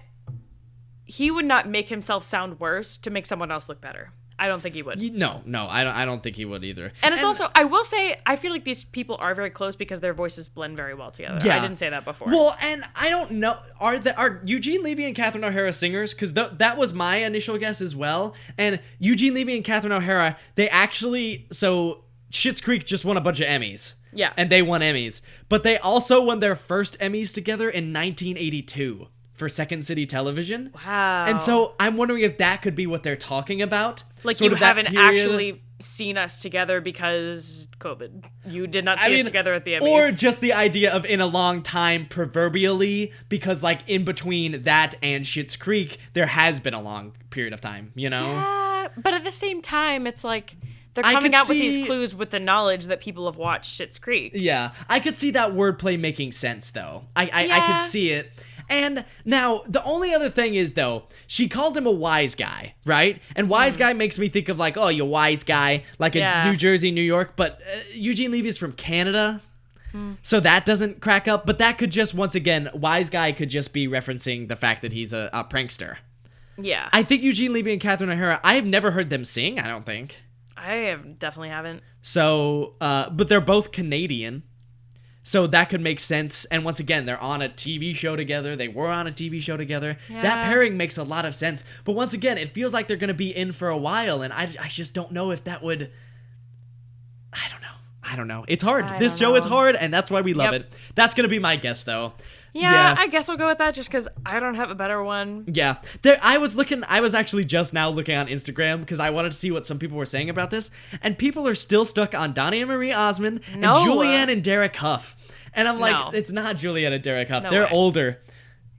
make himself sound worse to make someone else look better. I don't think he would. No, I don't think he would either. And it's also, I will say, I feel like these people are very close because their voices blend very well together. Yeah. I didn't say that before. Well, and I don't know, are Eugene Levy and Catherine O'Hara singers? Because that was my initial guess as well. And Eugene Levy and Catherine O'Hara, they actually, so Schitt's Creek just won a bunch of Emmys. Yeah. And they won Emmys. But they also won their first Emmys together in 1982 for Second City Television. Wow. And so I'm wondering if that could be what they're talking about. Like, sort you of that haven't period. actually seen us together because COVID. You did not see us together at the Emmys. Or just the idea of in a long time, proverbially, because like in between that and Schitt's Creek, there has been a long period of time, you know? Yeah, but at the same time, it's like they're I coming could out with see- these clues with the knowledge that people have watched Schitt's Creek. Yeah, I could see that wordplay making sense, though. I Yeah. could see it. And now, the only other thing is, though, she called him a wise guy, right? And wise guy makes me think of, like, oh, you wise guy, like Yeah. in New Jersey, New York. But Eugene Levy's from Canada, so that doesn't crack up. But that could just, once again, wise guy could just be referencing the fact that he's a prankster. Yeah. I think Eugene Levy and Catherine O'Hara, I have never heard them sing, I don't think. Definitely haven't. So, but they're both Canadian. So that could make sense. And once again, they're on a TV show together. They were on a TV show together. Yeah. That pairing makes a lot of sense. But once again, it feels like they're going to be in for a while. And I just don't know if that would... I don't know. It's hard. This show is hard, and that's why we love Yep. it. That's going to be my guess, though. Yeah, I guess I'll go with that just because I don't have a better one. Yeah. I was actually just now looking on Instagram because I wanted to see what some people were saying about this. And people are still stuck on Donnie and Marie Osmond and No. Julianne and Derek Huff. And I'm like, No. it's not Julianne and Derek Huff. No They're way. older.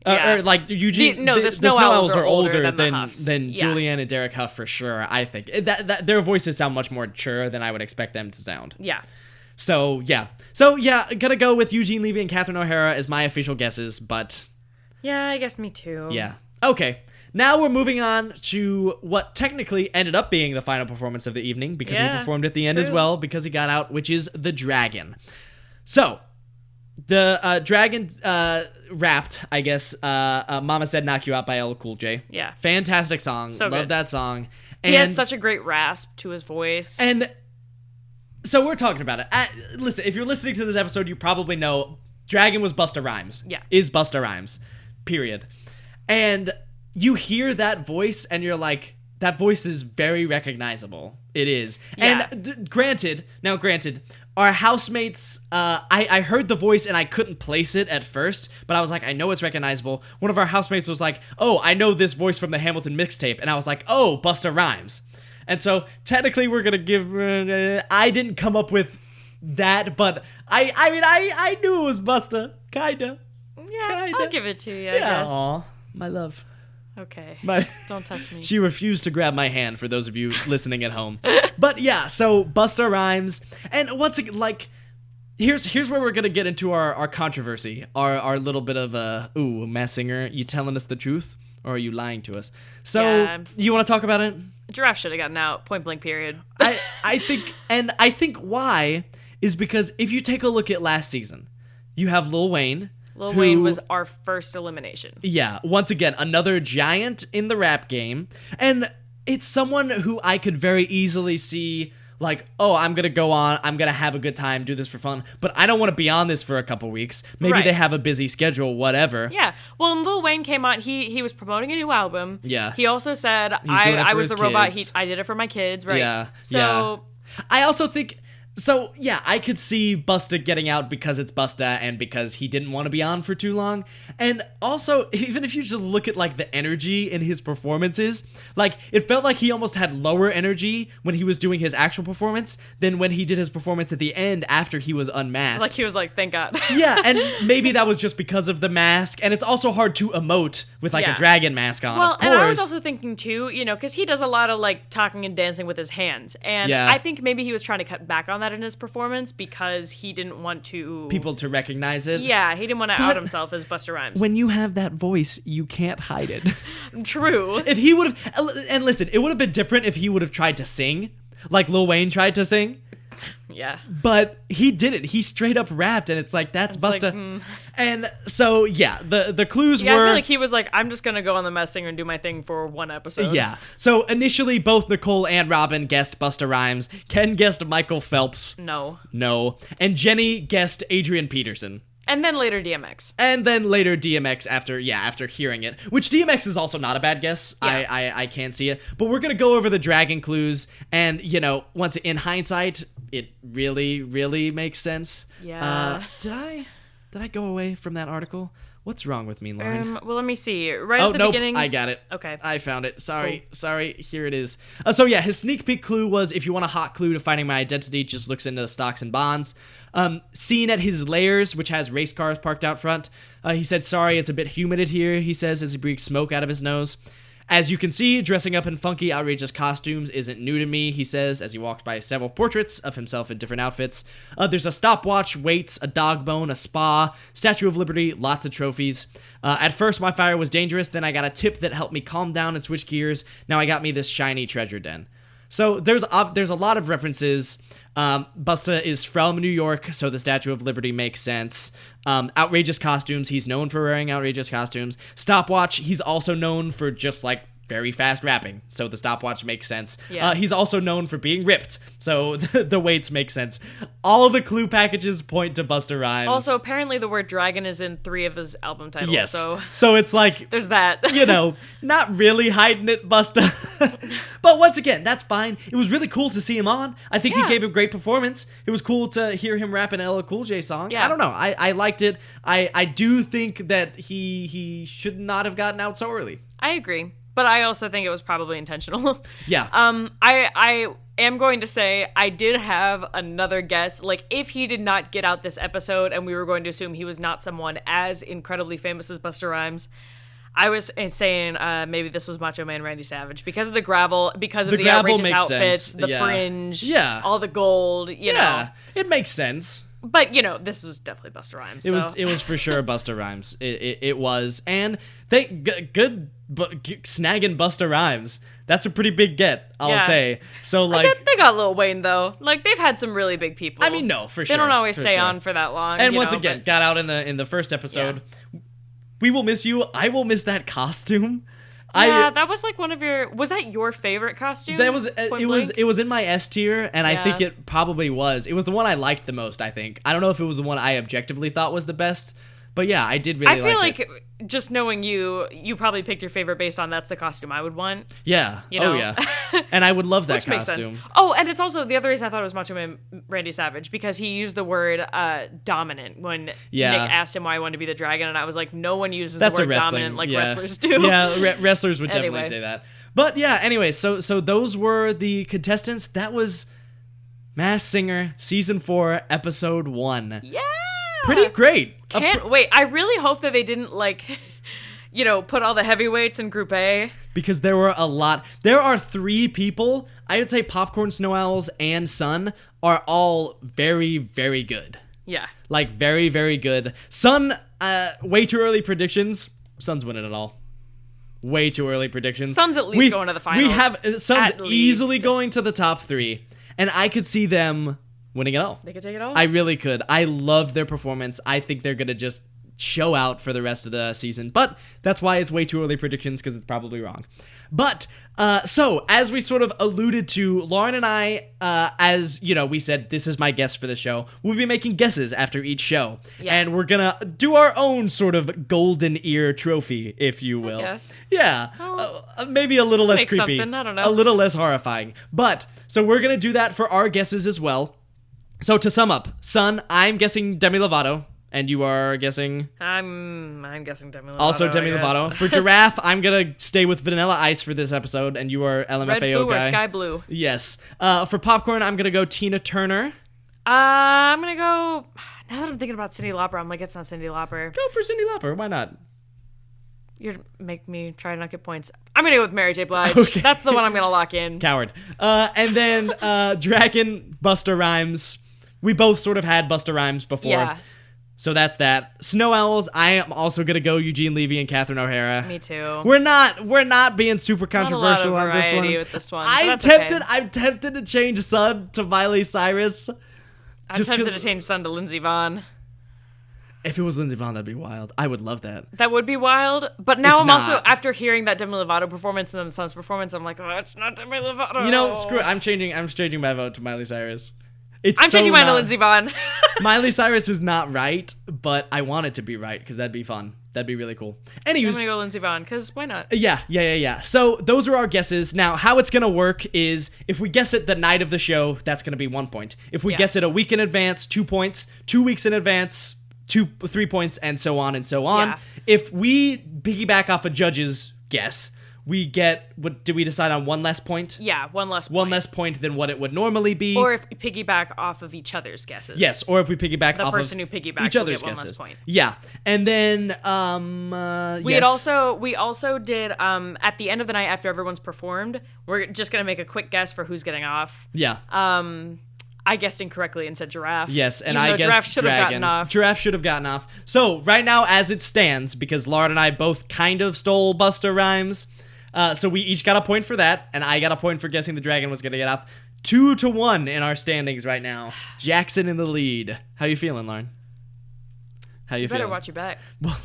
Yeah. Or like Eugene. The Snow Owls are older than the than Huffs. Yeah. Julianne and Derek Huff for sure, I think. That their voices sound much more mature than I would expect them to sound. Yeah. So, yeah, gonna go with Eugene Levy and Catherine O'Hara as my official guesses, but... Yeah, I guess me too. Yeah. Okay. Now we're moving on to what technically ended up being the final performance of the evening, because he performed at the end as true. well, because he got out, which is The Dragon. So, the Dragon rapped, I guess, Mama Said Knock You Out by LL Cool J. Yeah. Fantastic song. So Love good. that song. He has such a great rasp to his voice. And so we're talking about it. Listen, if you're listening to this episode, you probably know Dragon was Busta Rhymes. Yeah. Is Busta Rhymes. Period. And you hear that voice and you're like, that voice is very recognizable. It is. Yeah. And granted, our housemates, I heard the voice and I couldn't place it at first, but I was like, I know it's recognizable. One of our housemates was like, oh, I know this voice from the Hamilton mixtape. And I was like, oh, Busta Rhymes. And so technically we're going to give, I didn't come up with that, but I knew it was Busta. Kinda. yeah, I'll give it to you, I Yeah. guess. Aw, my love. Okay. My Don't touch me. She refused to grab my hand for those of you listening at home. But yeah, so Busta Rhymes. And once again, like, here's where we're going to get into our controversy. Our little bit of Masked Singer, you telling us the truth? Or are you lying to us? So, Yeah. you want to talk about it? Giraffe should have gotten out. Point blank, period. I think why is because if you take a look at last season, you have Lil Wayne. Lil Wayne was our first elimination. Yeah, once again, another giant in the rap game. And it's someone who I could very easily see, like, oh, I'm going to go on, I'm going to have a good time, do this for fun, but I don't want to be on this for a couple weeks. Maybe Right. they have a busy schedule, whatever. Yeah. Well, when Lil Wayne came on, he was promoting a new album. Yeah. He also said, doing it I for was his the robot. kids. I did it for my kids, right? Yeah. So, I also think... So, yeah, I could see Busta getting out because it's Busta and because he didn't want to be on for too long. And also, even if you just look at, like, the energy in his performances, like, it felt like he almost had lower energy when he was doing his actual performance than when he did his performance at the end after he was unmasked. like, he was like, thank God. Yeah, and maybe that was just because of the mask, and it's also hard to emote with, like, Yeah. a dragon mask on, Well, of course. and I was also thinking, too, because he does a lot of, like, talking and dancing with his hands. And Yeah. I think maybe he was trying to cut back on that in his performance because he didn't want to... People to recognize it. Yeah, he didn't want to But out himself as Busta Rhymes. When you have that voice, you can't hide it. True. If he would have, and listen, it would have been different if he would have tried to sing, like Lil Wayne tried to sing, Yeah. but he didn't. He straight up rapped, and it's like, that's It's like, Busta. And so, yeah, the clues Yeah, were... I feel like he was like, I'm just going to go on the Masked Singer and do my thing for one episode. Yeah. So initially, both Nicole and Robin guessed Busta Rhymes. Ken guessed Michael Phelps. No. No. And Jenny guessed Adrian Peterson. And then later DMX. And then later DMX after hearing it, which DMX is also not a bad guess. Yeah. I can't see it, but we're gonna go over the dragon clues, and once in hindsight, it really, really makes sense. Yeah. Did I go away from that article? What's wrong with me, Lauren? Well, let me see. Right at the nope, beginning. I got it. Okay. I found it. Sorry. Here it is. So yeah, his sneak peek clue was, if you want a hot clue to finding my identity, just looks into stocks and bonds. Seen at his layers, which has race cars parked out front. He said, sorry, it's a bit humid in here, he says as he breathes smoke out of his nose. As you can see, dressing up in funky, outrageous costumes isn't new to me, he says, as he walks by several portraits of himself in different outfits. There's a stopwatch, weights, a dog bone, a spa, Statue of Liberty, lots of trophies. At first, my fire was dangerous, then I got a tip that helped me calm down and switch gears. Now I got me this shiny treasure den. So there's a lot of references. Busta is from New York, so the Statue of Liberty makes sense. Outrageous costumes, he's known for wearing outrageous costumes. Stopwatch, he's also known for just like very fast rapping, so the stopwatch makes sense. Yeah. He's also known for being ripped, so the weights make sense. All of the clue packages point to Busta Rhymes. Also, apparently the word dragon is in 3 of his album titles. Yes. So it's like, there's that. Not really hiding it, Busta. But once again, that's fine. It was really cool to see him on. I think he gave a great performance. It was cool to hear him rap an LL Cool J song. Yeah. I don't know. I liked it. I do think that he should not have gotten out so early. I agree. But I also think it was probably intentional. Yeah. I am going to say I did have another guess. Like, if he did not get out this episode and we were going to assume he was not someone as incredibly famous as Busta Rhymes, I was saying maybe this was Macho Man Randy Savage because of the gravel, because of the outrageous outfits, sense. the fringe, all the gold, you know. It makes sense. But, this was definitely Busta Rhymes. It was for sure Busta Rhymes. It was. And they good snagging Busta Rhymes. That's a pretty big get, I'll say. So like they got Lil Wayne though. Like, they've had some really big people. I mean, no, for sure. They don't always stay on for that long. And once again, got out in the first episode. Yeah. We will miss you. I will miss that costume. Yeah, that was like one of your. Was that your favorite costume? That was it was in my S tier, and I think it probably was. It was the one I liked the most. I think. I don't know if it was the one I objectively thought was the best, but yeah, I did really. I feel like just knowing you probably picked your favorite based on that's the costume I would want. Yeah. You know? Oh yeah. And I would love that Which costume. Makes sense. Oh, and it's also the other reason I thought it was Macho Man Randy Savage because he used the word dominant when Nick asked him why he wanted to be the dragon, and I was like, no one uses the word dominant like wrestlers do. Yeah, wrestlers would definitely say that. But yeah, anyway, so those were the contestants. That was Masked Singer Season 4, Episode 1. Yeah. Pretty great. Can't wait. I really hope that they didn't put all the heavyweights in Group A. Because there were a lot. There are 3 people. I would say Popcorn, Snow Owls, and Sun are all very, very good. Yeah. Like, very, very good. Sun, way too early predictions. Sun's winning it all. Way too early predictions. Sun's at least going to the finals. We have Sun's easily going to the top 3. And I could see them winning it all. They could take it all? I really could. I loved their performance. I think they're going to just show out for the rest of the season. But that's why it's way too early predictions, because it's probably wrong. But, so, as we sort of alluded to, Lauren and I, as, we said, this is my guess for the show, we'll be making guesses after each show. Yeah. And we're gonna do our own sort of golden ear trophy, if you will. Yes. Yeah. Maybe a little less creepy. Something. I don't know. A little less horrifying. But, so we're gonna do that for our guesses as well. So, to sum up, Sun, I'm guessing Demi Lovato. And you are guessing? I'm guessing Demi Lovato. Also Demi Lovato. For Giraffe, I'm going to stay with Vanilla Ice for this episode, and you are LMFAO Red Foo guy. or Sky Blue. Yes. For Popcorn, I'm going to go Tina Turner. I'm going to go... Now that I'm thinking about Cyndi Lauper, I'm like, it's not Cyndi Lauper. Go for Cyndi Lauper. Why not? You're make me try to not get points. I'm going to go with Mary J. Blige. Okay. That's the one I'm going to lock in. Coward. And then Dragon, Busta Rhymes. We both sort of had Busta Rhymes before. Yeah. So that's that. Snow Owls, I am also gonna go Eugene Levy and Catherine O'Hara. Me too. We're not being super controversial not a lot of on this one. with this one. I'm tempted to change Sun to Miley Cyrus. I'm tempted to change Sun to Lindsey Vonn. If it was Lindsey Vonn, that'd be wild. I would love that. That would be wild. But now It's I'm not. also, after hearing that Demi Lovato performance and then the Sun's performance, I'm like, oh, it's not Demi Lovato. Screw it. I'm changing my vote to Miley Cyrus. I'm changing mine to Lindsey Vonn. Miley Cyrus is not right, but I want it to be right because that'd be fun. That'd be really cool. I'm Anyways, gonna go Lindsey Vonn, because why not? Yeah. So those are our guesses. Now, how it's going to work is if we guess it the night of the show, that's going to be 1 point. If we guess it a week in advance, 2 points. 2 weeks in advance, 3 points, and so on and so on. Yeah. If we piggyback off a judge's guess, we get, what do we decide on, one less point? Yeah, one less point. One less point than what it would normally be. Or if we piggyback off of each other's guesses. Yes, or if we piggyback the off person of who piggybacks each will other's get one guesses. less point. Yeah. And then We yes. also did at the end of the night after everyone's performed, we're just gonna make a quick guess for who's getting off. Yeah. I guessed incorrectly and said Giraffe. Yes, and even I though guessed Giraffe should have Dragon. gotten off. Giraffe should have gotten off. So right now, as it stands, because Lauren and I both kind of stole Busta Rhymes, so we each got a point for that, and I got a point for guessing the dragon was going to get off. 2-1 in our standings right now. Jackson in the lead. How you feeling, Lauren? How you feeling? Better watch your back. Well,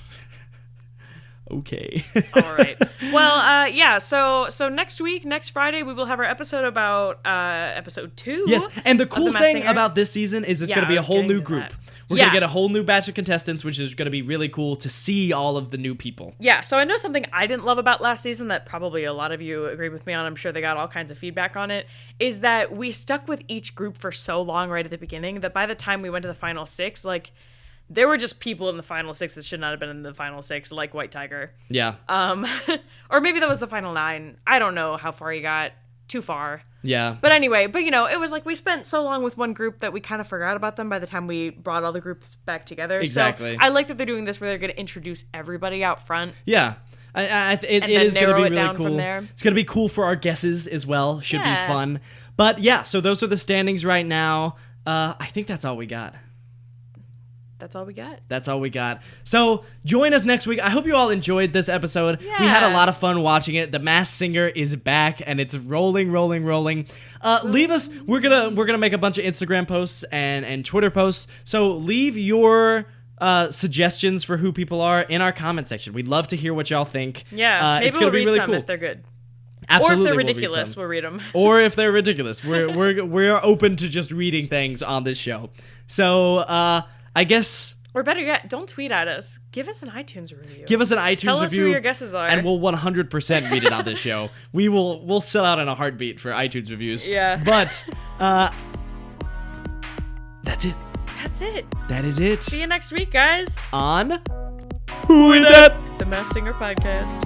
okay. All right. Well, yeah. So next week, next Friday, we will have our episode about episode 2. Yes, and the cool The Masked thing Singer. about this season is it's Yeah, going to be I a was whole getting new to group. that. We're going to get a whole new batch of contestants, which is going to be really cool to see all of the new people. Yeah, so I know something I didn't love about last season that probably a lot of you agree with me on. I'm sure they got all kinds of feedback on it. Is that we stuck with each group for so long right at the beginning that by the time we went to the final 6, like, there were just people in the final 6 that should not have been in the final 6, like White Tiger. Yeah. Or maybe that was the final 9. I don't know how far he got. Too far. Yeah. But anyway, it was like we spent so long with one group that we kind of forgot about them by the time we brought all the groups back together. Exactly. So I like that they're doing this where they're going to introduce everybody out front. Yeah. It then is going to narrow be it really down cool. from there. It's going to be cool for our guesses as well. Should be Yeah. fun. But yeah, so those are the standings right now. I think that's all we got. That's all we got. That's all we got. So join us next week. I hope you all enjoyed this episode. Yeah. We had a lot of fun watching it. The Masked Singer is back and it's rolling. Leave us. We're gonna make a bunch of Instagram posts and Twitter posts. So leave your suggestions for who people are in our comment section. We'd love to hear what y'all think. Yeah, maybe it's gonna we'll be read really some cool. if they're good. Absolutely, Or if they're we'll read ridiculous, some. we'll read them. Or if they're ridiculous. We're open to just reading things on this show. So I guess. Or better yet, don't tweet at us. Give us an iTunes review. Give us an iTunes Tell us review. who your guesses are. And we'll 100% read it on this show. We'll sell out in a heartbeat for iTunes reviews. Yeah. But that's it. That's it. That is it. See you next week, guys. On Who Is That? The Masked Singer Podcast.